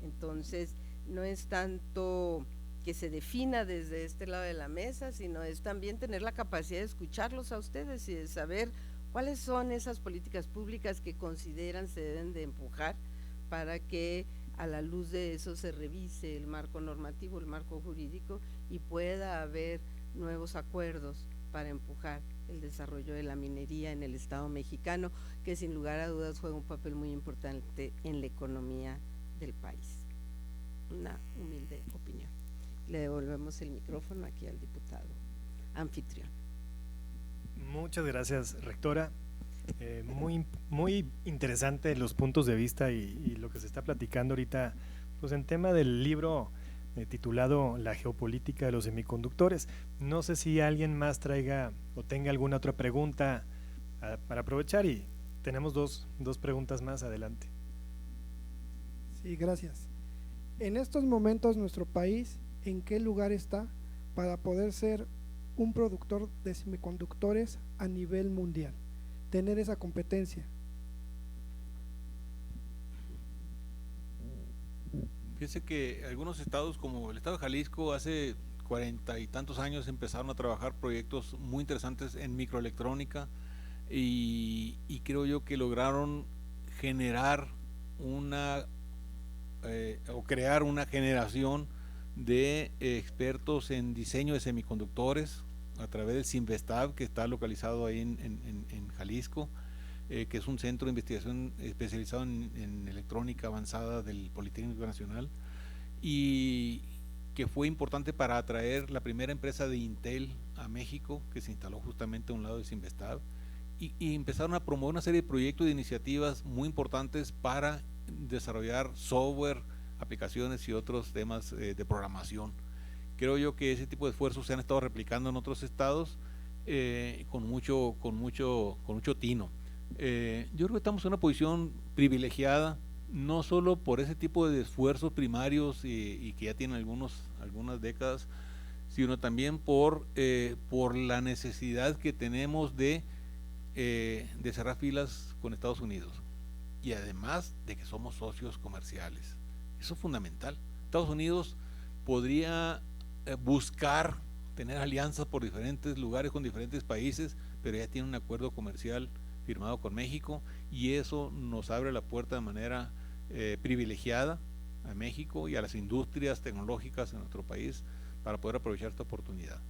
Entonces, no es tanto que se defina desde este lado de la mesa, sino es también tener la capacidad de escucharlos a ustedes y de saber cuáles son esas políticas públicas que consideran se deben de empujar para que a la luz de eso se revise el marco normativo, el marco jurídico y pueda haber nuevos acuerdos para empujar el desarrollo de la minería en el Estado mexicano, que sin lugar a dudas juega un papel muy importante en la economía del país. Una humilde opinión. Le devolvemos el micrófono aquí al diputado anfitrión. Muchas gracias, rectora. Muy interesante los puntos de vista y lo que se está platicando ahorita, pues en tema del libro titulado La geopolítica de los semiconductores. No sé si alguien más traiga o tenga alguna otra pregunta para aprovechar, y tenemos dos preguntas más, adelante. Sí, gracias. En estos momentos nuestro país, ¿en qué lugar está para poder ser un productor de semiconductores a nivel mundial? Tener esa competencia. Fíjese que algunos estados, como el estado de Jalisco, hace 40 y tantos años empezaron a trabajar proyectos muy interesantes en microelectrónica y creo yo que lograron generar o crear una generación de expertos en diseño de semiconductores a través del Sinvestab, que está localizado ahí en Jalisco, que es un centro de investigación especializado en electrónica avanzada del Politécnico Nacional, y que fue importante para atraer la primera empresa de Intel a México, que se instaló justamente a un lado del Sinvestab, y empezaron a promover una serie de proyectos de iniciativas muy importantes para desarrollar software, aplicaciones y otros temas de programación. Creo yo que ese tipo de esfuerzos se han estado replicando en otros estados con mucho tino. Yo creo que estamos en una posición privilegiada, no solo por ese tipo de esfuerzos primarios y que ya tienen algunas décadas, sino también por la necesidad que tenemos de cerrar filas con Estados Unidos, y además de que somos socios comerciales. Eso es fundamental. Estados Unidos podría buscar tener alianzas por diferentes lugares con diferentes países, pero ya tiene un acuerdo comercial firmado con México, y eso nos abre la puerta de manera privilegiada a México y a las industrias tecnológicas en nuestro país para poder aprovechar esta oportunidad.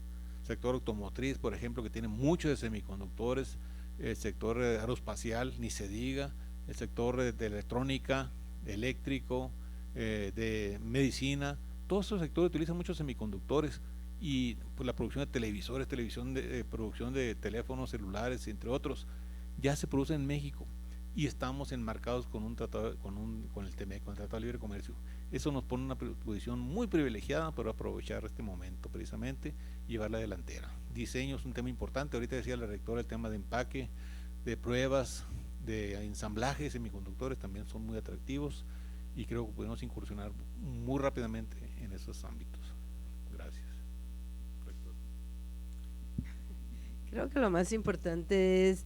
El sector automotriz, por ejemplo, que tiene mucho de semiconductores, el sector aeroespacial, ni se diga, el sector de electrónica, eléctrico, de medicina, todos esos sectores utilizan muchos semiconductores, y pues la producción de televisores, producción de teléfonos celulares, entre otros, ya se produce en México, y estamos enmarcados con un tratado, con el TMEC, con el Tratado de Libre Comercio. Eso nos pone en una posición muy privilegiada para aprovechar este momento precisamente y llevar la delantera. Diseño es un tema importante. Ahorita decía la rectora el tema de empaque, de pruebas, de ensamblaje de semiconductores también son muy atractivos, y creo que podemos incursionar muy rápidamente en esos ámbitos. Gracias. Rector. Creo que lo más importante es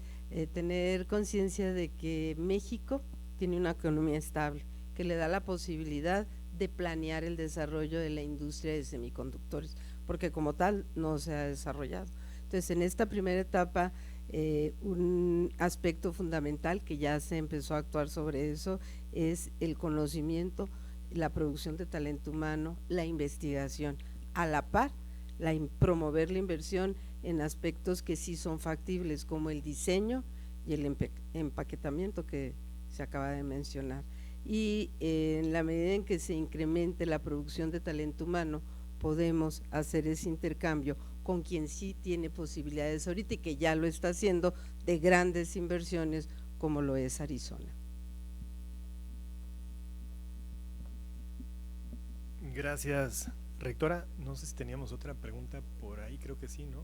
tener conciencia de que México tiene una economía estable, que le da la posibilidad de planear el desarrollo de la industria de semiconductores, porque como tal no se ha desarrollado. Entonces, en esta primera etapa, un aspecto fundamental que ya se empezó a actuar sobre eso es el conocimiento, la producción de talento humano, la investigación, a la par promover la inversión en aspectos que sí son factibles, como el diseño y el empaquetamiento que se acaba de mencionar. y en la medida en que se incremente la producción de talento humano, podemos hacer ese intercambio con quien sí tiene posibilidades ahorita y que ya lo está haciendo de grandes inversiones como lo es Arizona. Gracias, rectora. No sé si teníamos otra pregunta por ahí, creo que sí, ¿no?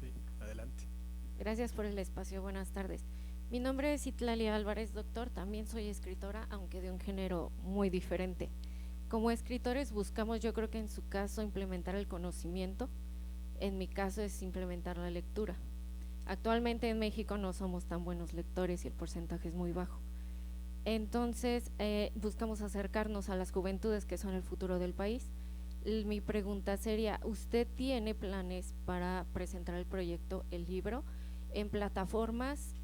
Sí, adelante. Gracias por el espacio, buenas tardes. Mi nombre es Citlali Álvarez, doctor, también soy escritora, aunque de un género muy diferente. Como escritores buscamos, yo creo que en su caso, implementar el conocimiento, en mi caso es implementar la lectura. Actualmente en México no somos tan buenos lectores y el porcentaje es muy bajo. Entonces buscamos acercarnos a las juventudes que son el futuro del país. Mi pregunta sería, ¿usted tiene planes para presentar el proyecto, el libro, en plataformas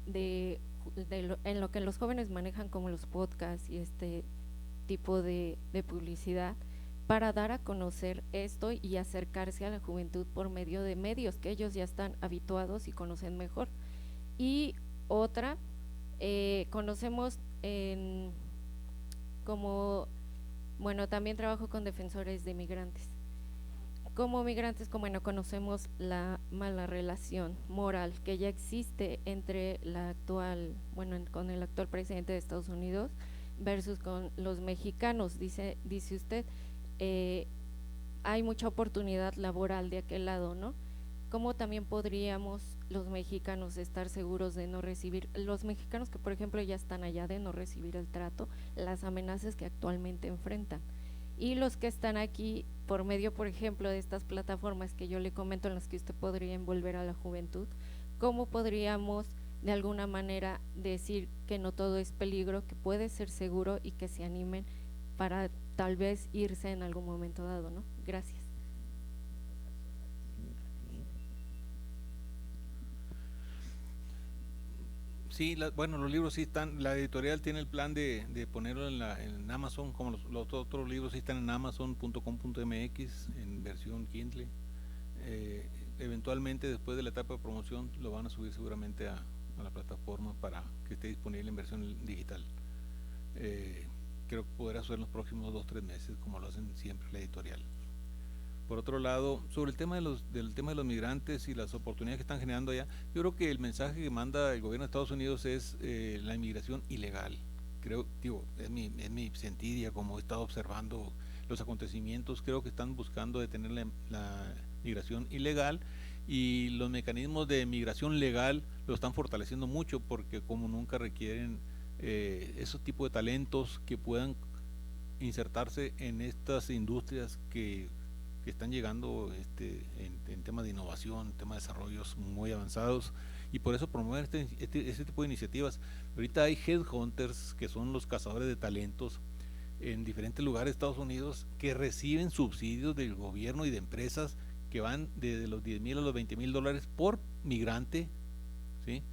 en lo que los jóvenes manejan como los podcasts y este tipo de publicidad, para dar a conocer esto y acercarse a la juventud por medio de medios que ellos ya están habituados y conocen mejor? Y otra, conocemos también trabajo con defensores de migrantes. Como migrantes, conocemos la mala relación moral que ya existe entre con el actual presidente de Estados Unidos versus con los mexicanos. Dice usted, hay mucha oportunidad laboral de aquel lado, ¿no? ¿Cómo también podríamos los mexicanos estar seguros de no recibir, los mexicanos que por ejemplo ya están allá, de no recibir el trato, las amenazas que actualmente enfrentan? Y los que están aquí por medio, por ejemplo, de estas plataformas que yo le comento, en las que usted podría envolver a la juventud, ¿cómo podríamos de alguna manera decir que no todo es peligro, que puede ser seguro y que se animen para tal vez irse en algún momento dado, ¿no? Gracias. Sí, los libros sí están, la editorial tiene el plan de ponerlo en Amazon, como los otros libros sí están en amazon.com.mx en versión Kindle. Eventualmente, después de la etapa de promoción, lo van a subir seguramente a la plataforma para que esté disponible en versión digital. Creo que podrá ser en los próximos 2-3 meses, como lo hacen siempre la editorial. Por otro lado, sobre el tema del tema de los migrantes y las oportunidades que están generando allá, yo creo que el mensaje que manda el gobierno de Estados Unidos es la inmigración ilegal. Es mi sentido, como he estado observando los acontecimientos, creo que están buscando detener la migración ilegal, y los mecanismos de migración legal lo están fortaleciendo mucho, porque como nunca requieren esos tipos de talentos que puedan insertarse en estas industrias que están llegando en temas de innovación, temas de desarrollos muy avanzados, y por eso promover este tipo de iniciativas. Ahorita hay headhunters, que son los cazadores de talentos en diferentes lugares de Estados Unidos, que reciben subsidios del gobierno y de empresas que van desde los $10,000 a los $20,000 por migrante, ¿sí?,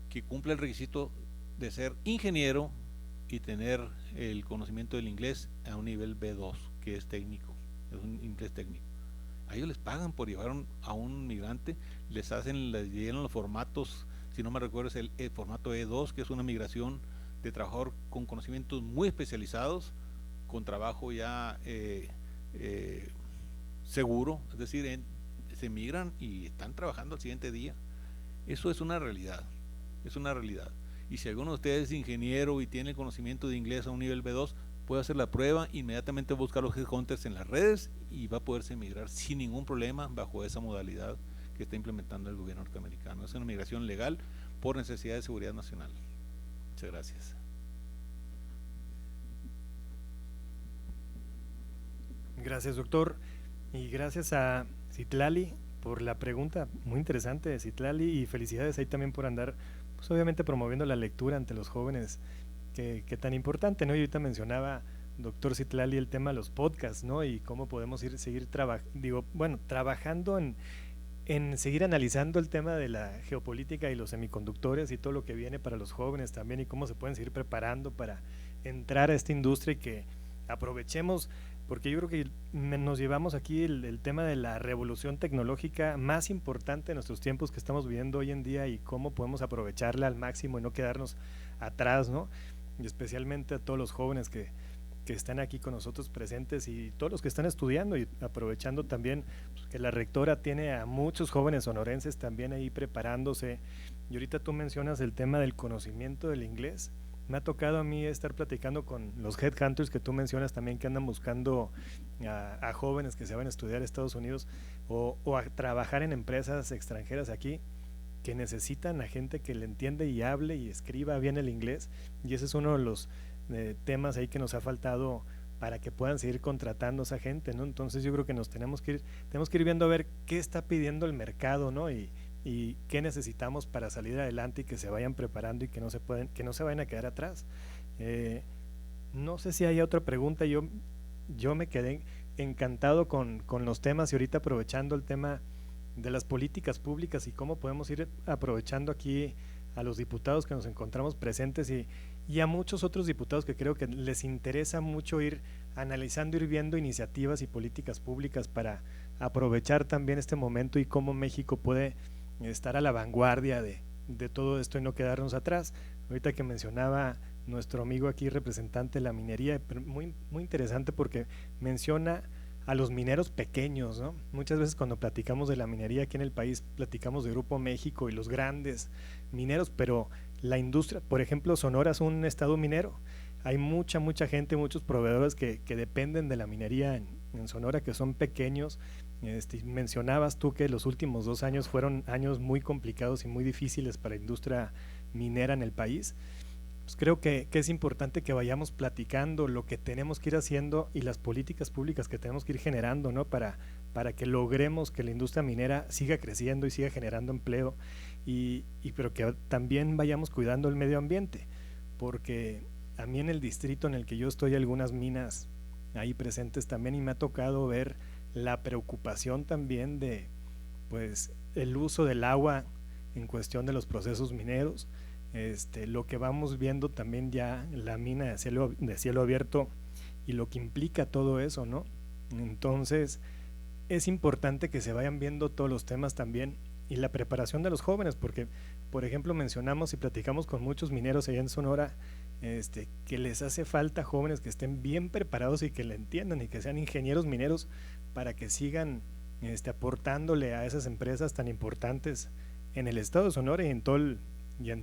que cumple el requisito de ser ingeniero y tener el conocimiento del inglés a un nivel B2, que es técnico. Es un inglés técnico. A ellos les pagan por llevar a un migrante, les llenan los formatos, si no me recuerdo es el formato E2, que es una migración de trabajador con conocimientos muy especializados, con trabajo ya seguro, es decir, se migran y están trabajando al siguiente día. Eso es una realidad, y si alguno de ustedes es ingeniero y tiene el conocimiento de inglés a un nivel B2, puede hacer la prueba, inmediatamente buscar los headhunters en las redes y va a poderse migrar sin ningún problema bajo esa modalidad que está implementando el gobierno norteamericano. Es una migración legal por necesidad de seguridad nacional. Muchas gracias. Gracias, doctor, y gracias a Citlali por la pregunta muy interesante de Citlali, y felicidades ahí también por andar, pues obviamente promoviendo la lectura ante los jóvenes. Que tan importante, ¿no? Y ahorita mencionaba, doctor Citlali, el tema de los podcasts, ¿no? Y cómo podemos seguir trabajando en seguir analizando el tema de la geopolítica y los semiconductores y todo lo que viene para los jóvenes también, y cómo se pueden seguir preparando para entrar a esta industria, y que aprovechemos, porque yo creo que nos llevamos aquí el tema de la revolución tecnológica más importante de nuestros tiempos que estamos viviendo hoy en día, y cómo podemos aprovecharla al máximo y no quedarnos atrás, ¿no? y especialmente a todos los jóvenes que están aquí con nosotros presentes y todos los que están estudiando, y aprovechando también pues, que la rectora tiene a muchos jóvenes sonorenses también ahí preparándose. Y ahorita tú mencionas el tema del conocimiento del inglés. Me ha tocado a mí estar platicando con los headhunters que tú mencionas también, que andan buscando a jóvenes que se van a estudiar a Estados Unidos o a trabajar en empresas extranjeras aquí, que necesitan a gente que le entiende y hable y escriba bien el inglés, y ese es uno de los temas ahí que nos ha faltado para que puedan seguir contratando a esa gente, ¿no? Entonces yo creo que tenemos que ir viendo a ver qué está pidiendo el mercado, ¿no? Y qué necesitamos para salir adelante y que se vayan preparando y que no se vayan a quedar atrás. No sé si hay otra pregunta. Yo me quedé encantado con los temas, y ahorita aprovechando el tema de las políticas públicas y cómo podemos ir aprovechando aquí a los diputados que nos encontramos presentes y a muchos otros diputados que creo que les interesa mucho ir analizando, ir viendo iniciativas y políticas públicas para aprovechar también este momento y cómo México puede estar a la vanguardia de todo esto y no quedarnos atrás. Ahorita que mencionaba nuestro amigo aquí, representante de la minería, muy, muy interesante porque menciona a los mineros pequeños, ¿no? Muchas veces cuando platicamos de la minería aquí en el país, platicamos de Grupo México y los grandes mineros, pero la industria, por ejemplo, Sonora es un estado minero. Hay mucha gente, muchos proveedores que dependen de la minería en Sonora, que son pequeños. Mencionabas tú que los últimos 2 años fueron años muy complicados y muy difíciles para la industria minera en el país. Pues creo que es importante que vayamos platicando lo que tenemos que ir haciendo y las políticas públicas que tenemos que ir generando, ¿no? Para que logremos que la industria minera siga creciendo y siga generando empleo, pero que también vayamos cuidando el medio ambiente, porque a mí en el distrito en el que yo estoy hay algunas minas ahí presentes también, y me ha tocado ver la preocupación también de pues el uso del agua en cuestión de los procesos mineros. Lo que vamos viendo también ya la mina de cielo abierto y lo que implica todo eso, ¿no? Entonces es importante que se vayan viendo todos los temas también, y la preparación de los jóvenes, porque por ejemplo mencionamos y platicamos con muchos mineros allá en Sonora, que les hace falta jóvenes que estén bien preparados y que le entiendan y que sean ingenieros mineros para que sigan aportándole a esas empresas tan importantes en el estado de Sonora y en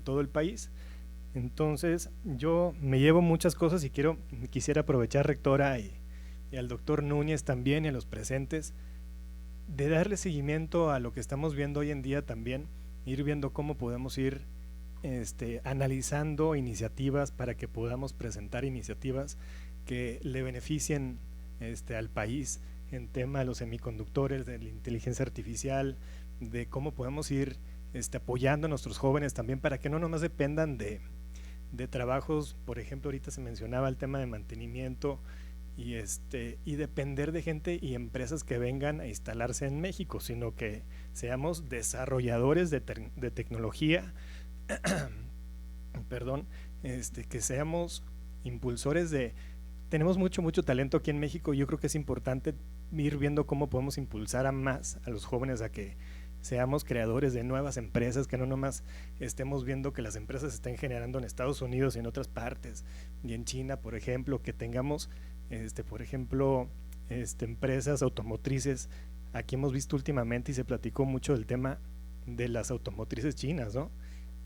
todo el país. Entonces yo me llevo muchas cosas y quisiera aprovechar, rectora, y al doctor Núñez también, y a los presentes, de darle seguimiento a lo que estamos viendo hoy en día también, ir viendo cómo podemos ir analizando iniciativas para que podamos presentar iniciativas que le beneficien al país en tema de los semiconductores, de la inteligencia artificial, de cómo podemos ir apoyando a nuestros jóvenes también para que no nomás dependan de trabajos. Por ejemplo, ahorita se mencionaba el tema de mantenimiento y depender de gente y empresas que vengan a instalarse en México, sino que seamos desarrolladores de tecnología, perdón, que seamos impulsores tenemos mucho talento aquí en México, y yo creo que es importante ir viendo cómo podemos impulsar a los jóvenes a que seamos creadores de nuevas empresas, que no nomás estemos viendo que las empresas se estén generando en Estados Unidos y en otras partes, y en China, por ejemplo, que tengamos, por ejemplo, empresas automotrices. Aquí hemos visto últimamente y se platicó mucho del tema de las automotrices chinas, ¿no?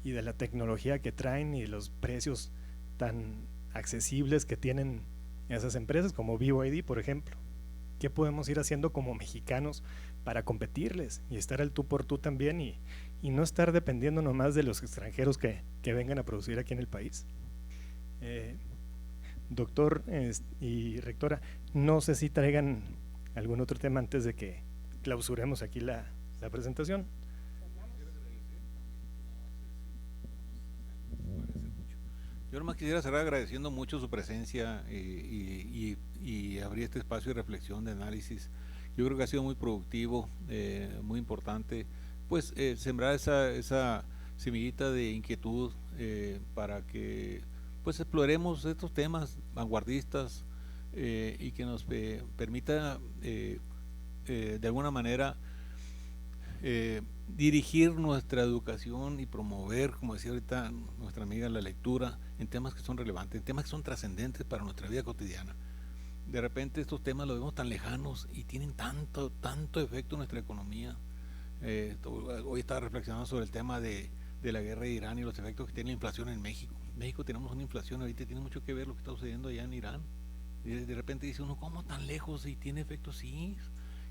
Y de la tecnología que traen y de los precios tan accesibles que tienen esas empresas como BYD, por ejemplo. ¿Qué podemos ir haciendo como mexicanos para competirles y estar al tú por tú también, y no estar dependiendo nomás de los extranjeros que vengan a producir aquí en el país? Doctor y rectora, no sé si traigan algún otro tema antes de que clausuremos aquí la presentación. Yo nomás quisiera cerrar agradeciendo mucho su presencia y abrir este espacio de reflexión, de análisis. Yo creo que ha sido muy productivo, muy importante, pues sembrar esa semillita de inquietud para que pues exploremos estos temas vanguardistas y que nos permita de alguna manera dirigir nuestra educación y promover, como decía ahorita nuestra amiga, la lectura en temas que son relevantes, en temas que son trascendentes para nuestra vida cotidiana. De repente estos temas los vemos tan lejanos y tienen tanto efecto en nuestra economía. Hoy estaba reflexionando sobre el tema de la guerra de Irán y los efectos que tiene la inflación en México. En México tenemos una inflación, ahorita tiene mucho que ver lo que está sucediendo allá en Irán. Y de repente dice uno, ¿cómo tan lejos? Y tiene efectos, sí.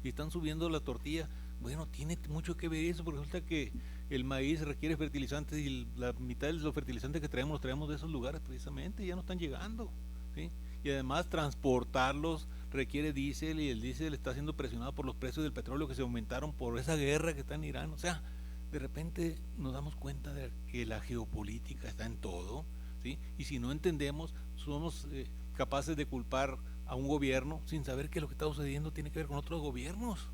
Y están subiendo la tortilla. Bueno, tiene mucho que ver eso, porque resulta que el maíz requiere fertilizantes y la mitad de los fertilizantes que traemos los traemos de esos lugares precisamente, y ya no están llegando, ¿sí? Y además transportarlos requiere diésel, y el diésel está siendo presionado por los precios del petróleo que se aumentaron por esa guerra que está en Irán. O sea, de repente nos damos cuenta de que la geopolítica está en todo, ¿sí? Y si no entendemos, somos capaces de culpar a un gobierno sin saber que lo que está sucediendo tiene que ver con otros gobiernos.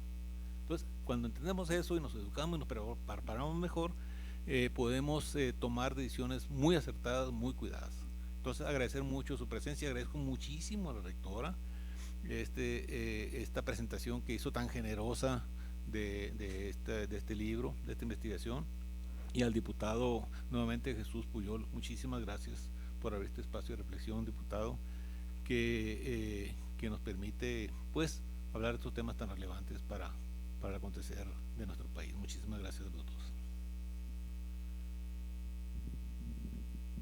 Entonces, cuando entendemos eso y nos educamos y nos preparamos mejor, podemos tomar decisiones muy acertadas, muy cuidadas. Entonces, agradecer mucho su presencia, agradezco muchísimo a la rectora esta presentación que hizo tan generosa de este libro, de esta investigación, y al diputado nuevamente Jesús Puyol, muchísimas gracias por abrir este espacio de reflexión, diputado, que nos permite pues hablar de estos temas tan relevantes para el acontecer de nuestro país. Muchísimas gracias a todos.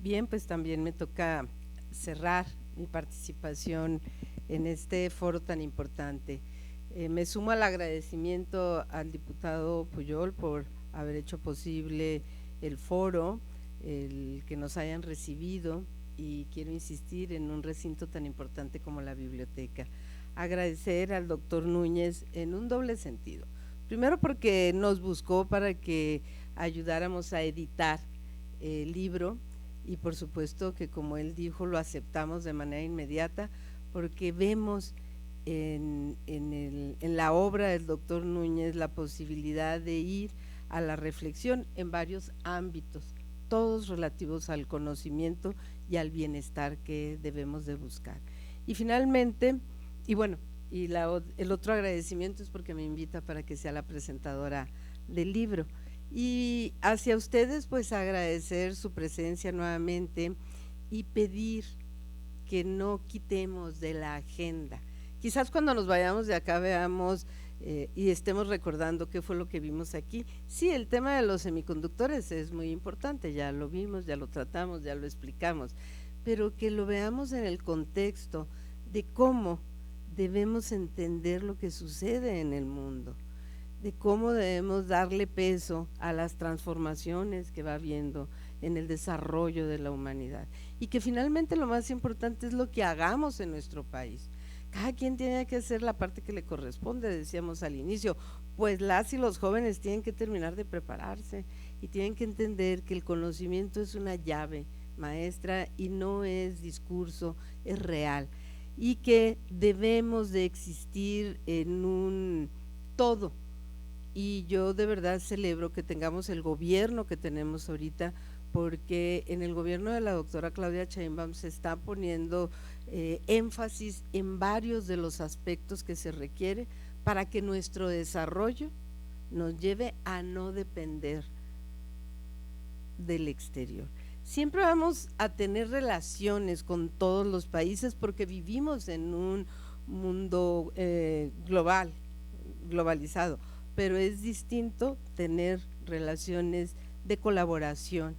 Bien, pues también me toca cerrar mi participación en este foro tan importante. Me sumo al agradecimiento al diputado Puyol por haber hecho posible el foro, el que nos hayan recibido, y quiero insistir en un recinto tan importante como la biblioteca. Agradecer al doctor Núñez en un doble sentido. Primero, porque nos buscó para que ayudáramos a editar el libro, y por supuesto que, como él dijo, lo aceptamos de manera inmediata, porque vemos en la obra del doctor Núñez la posibilidad de ir a la reflexión en varios ámbitos, todos relativos al conocimiento y al bienestar que debemos de buscar. Y finalmente, y bueno, el otro agradecimiento es porque me invita para que sea la presentadora del libro. Y hacia ustedes, pues agradecer su presencia nuevamente y pedir que no quitemos de la agenda. Quizás cuando nos vayamos de acá veamos y estemos recordando qué fue lo que vimos aquí. Sí, el tema de los semiconductores es muy importante, ya lo vimos, ya lo tratamos, ya lo explicamos, pero que lo veamos en el contexto de cómo debemos entender lo que sucede en el mundo, de cómo debemos darle peso a las transformaciones que va habiendo en el desarrollo de la humanidad, y que finalmente lo más importante es lo que hagamos en nuestro país. Cada quien tiene que hacer la parte que le corresponde, decíamos al inicio, pues las y los jóvenes tienen que terminar de prepararse y tienen que entender que el conocimiento es una llave maestra y no es discurso, es real, y que debemos de existir en un todo. Y yo de verdad celebro que tengamos el gobierno que tenemos ahorita, porque en el gobierno de la doctora Claudia Sheinbaum se está poniendo énfasis en varios de los aspectos que se requiere para que nuestro desarrollo nos lleve a no depender del exterior. Siempre vamos a tener relaciones con todos los países porque vivimos en un mundo globalizado, pero es distinto tener relaciones de colaboración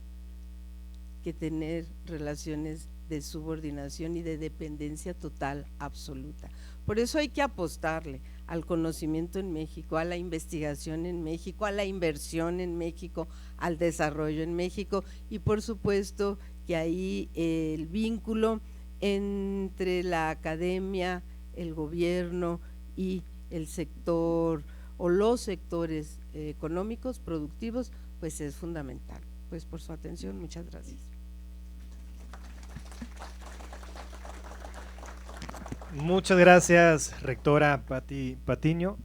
que tener relaciones de subordinación y de dependencia total, absoluta. Por eso hay que apostarle al conocimiento en México, a la investigación en México, a la inversión en México, al desarrollo en México, y por supuesto que ahí el vínculo entre la academia, el gobierno y el sector o los sectores económicos, productivos, pues es fundamental. Pues por su atención, muchas gracias. Muchas gracias, rectora Pati Patiño.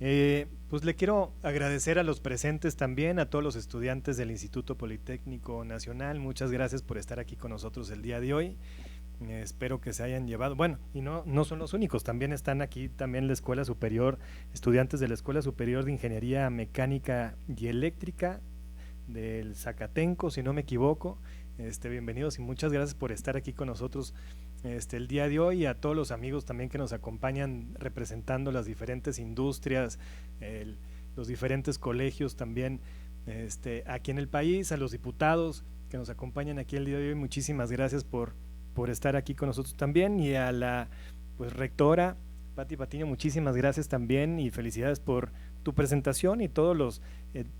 Pues le quiero agradecer a los presentes también, a todos los estudiantes del Instituto Politécnico Nacional. Muchas gracias por estar aquí con nosotros el día de hoy. Espero que se hayan llevado, bueno, y no son los únicos, también están aquí también la Escuela Superior, estudiantes de la Escuela Superior de Ingeniería Mecánica y Eléctrica del Zacatenco, si no me equivoco. Bienvenidos y muchas gracias por estar aquí con nosotros el día de hoy, y a todos los amigos también que nos acompañan representando las diferentes industrias, los diferentes colegios también aquí en el país, a los diputados que nos acompañan aquí el día de hoy, muchísimas gracias por estar aquí con nosotros también, y a la rectora Pati Patiño, muchísimas gracias también y felicidades por tu presentación y todos los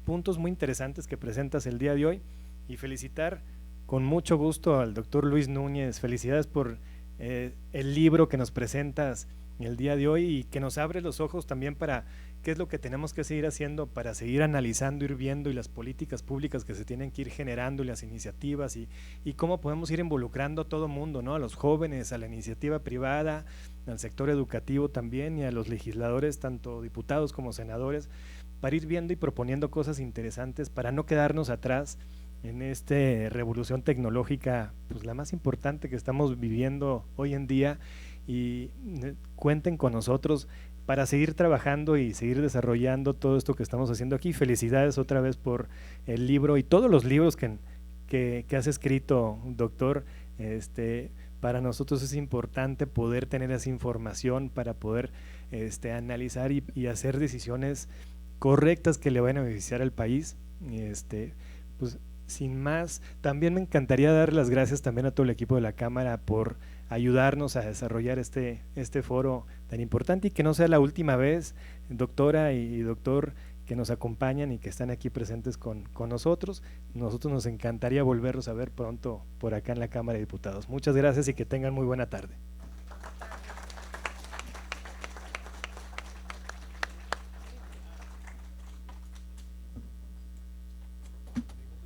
puntos muy interesantes que presentas el día de hoy, y felicitar con mucho gusto al doctor Luis Núñez, felicidades por el libro que nos presentas el día de hoy y que nos abre los ojos también para qué es lo que tenemos que seguir haciendo para seguir analizando, ir viendo, y las políticas públicas que se tienen que ir generando y las iniciativas y cómo podemos ir involucrando a todo mundo, ¿no? A los jóvenes, a la iniciativa privada, al sector educativo también, y a los legisladores, tanto diputados como senadores, para ir viendo y proponiendo cosas interesantes para no quedarnos atrás en esta revolución tecnológica, pues la más importante que estamos viviendo hoy en día, y cuenten con nosotros para seguir trabajando y seguir desarrollando todo esto que estamos haciendo aquí. Felicidades otra vez por el libro y todos los libros que has escrito, doctor. Para nosotros es importante poder tener esa información para poder analizar y hacer decisiones correctas que le van a beneficiar al país. Pues sin más, también me encantaría dar las gracias también a todo el equipo de la Cámara por ayudarnos a desarrollar este foro tan importante, y que no sea la última vez, doctora y doctor, que nos acompañan y que están aquí presentes con nosotros. Nosotros nos encantaría volverlos a ver pronto por acá en la Cámara de Diputados. Muchas gracias y que tengan muy buena tarde.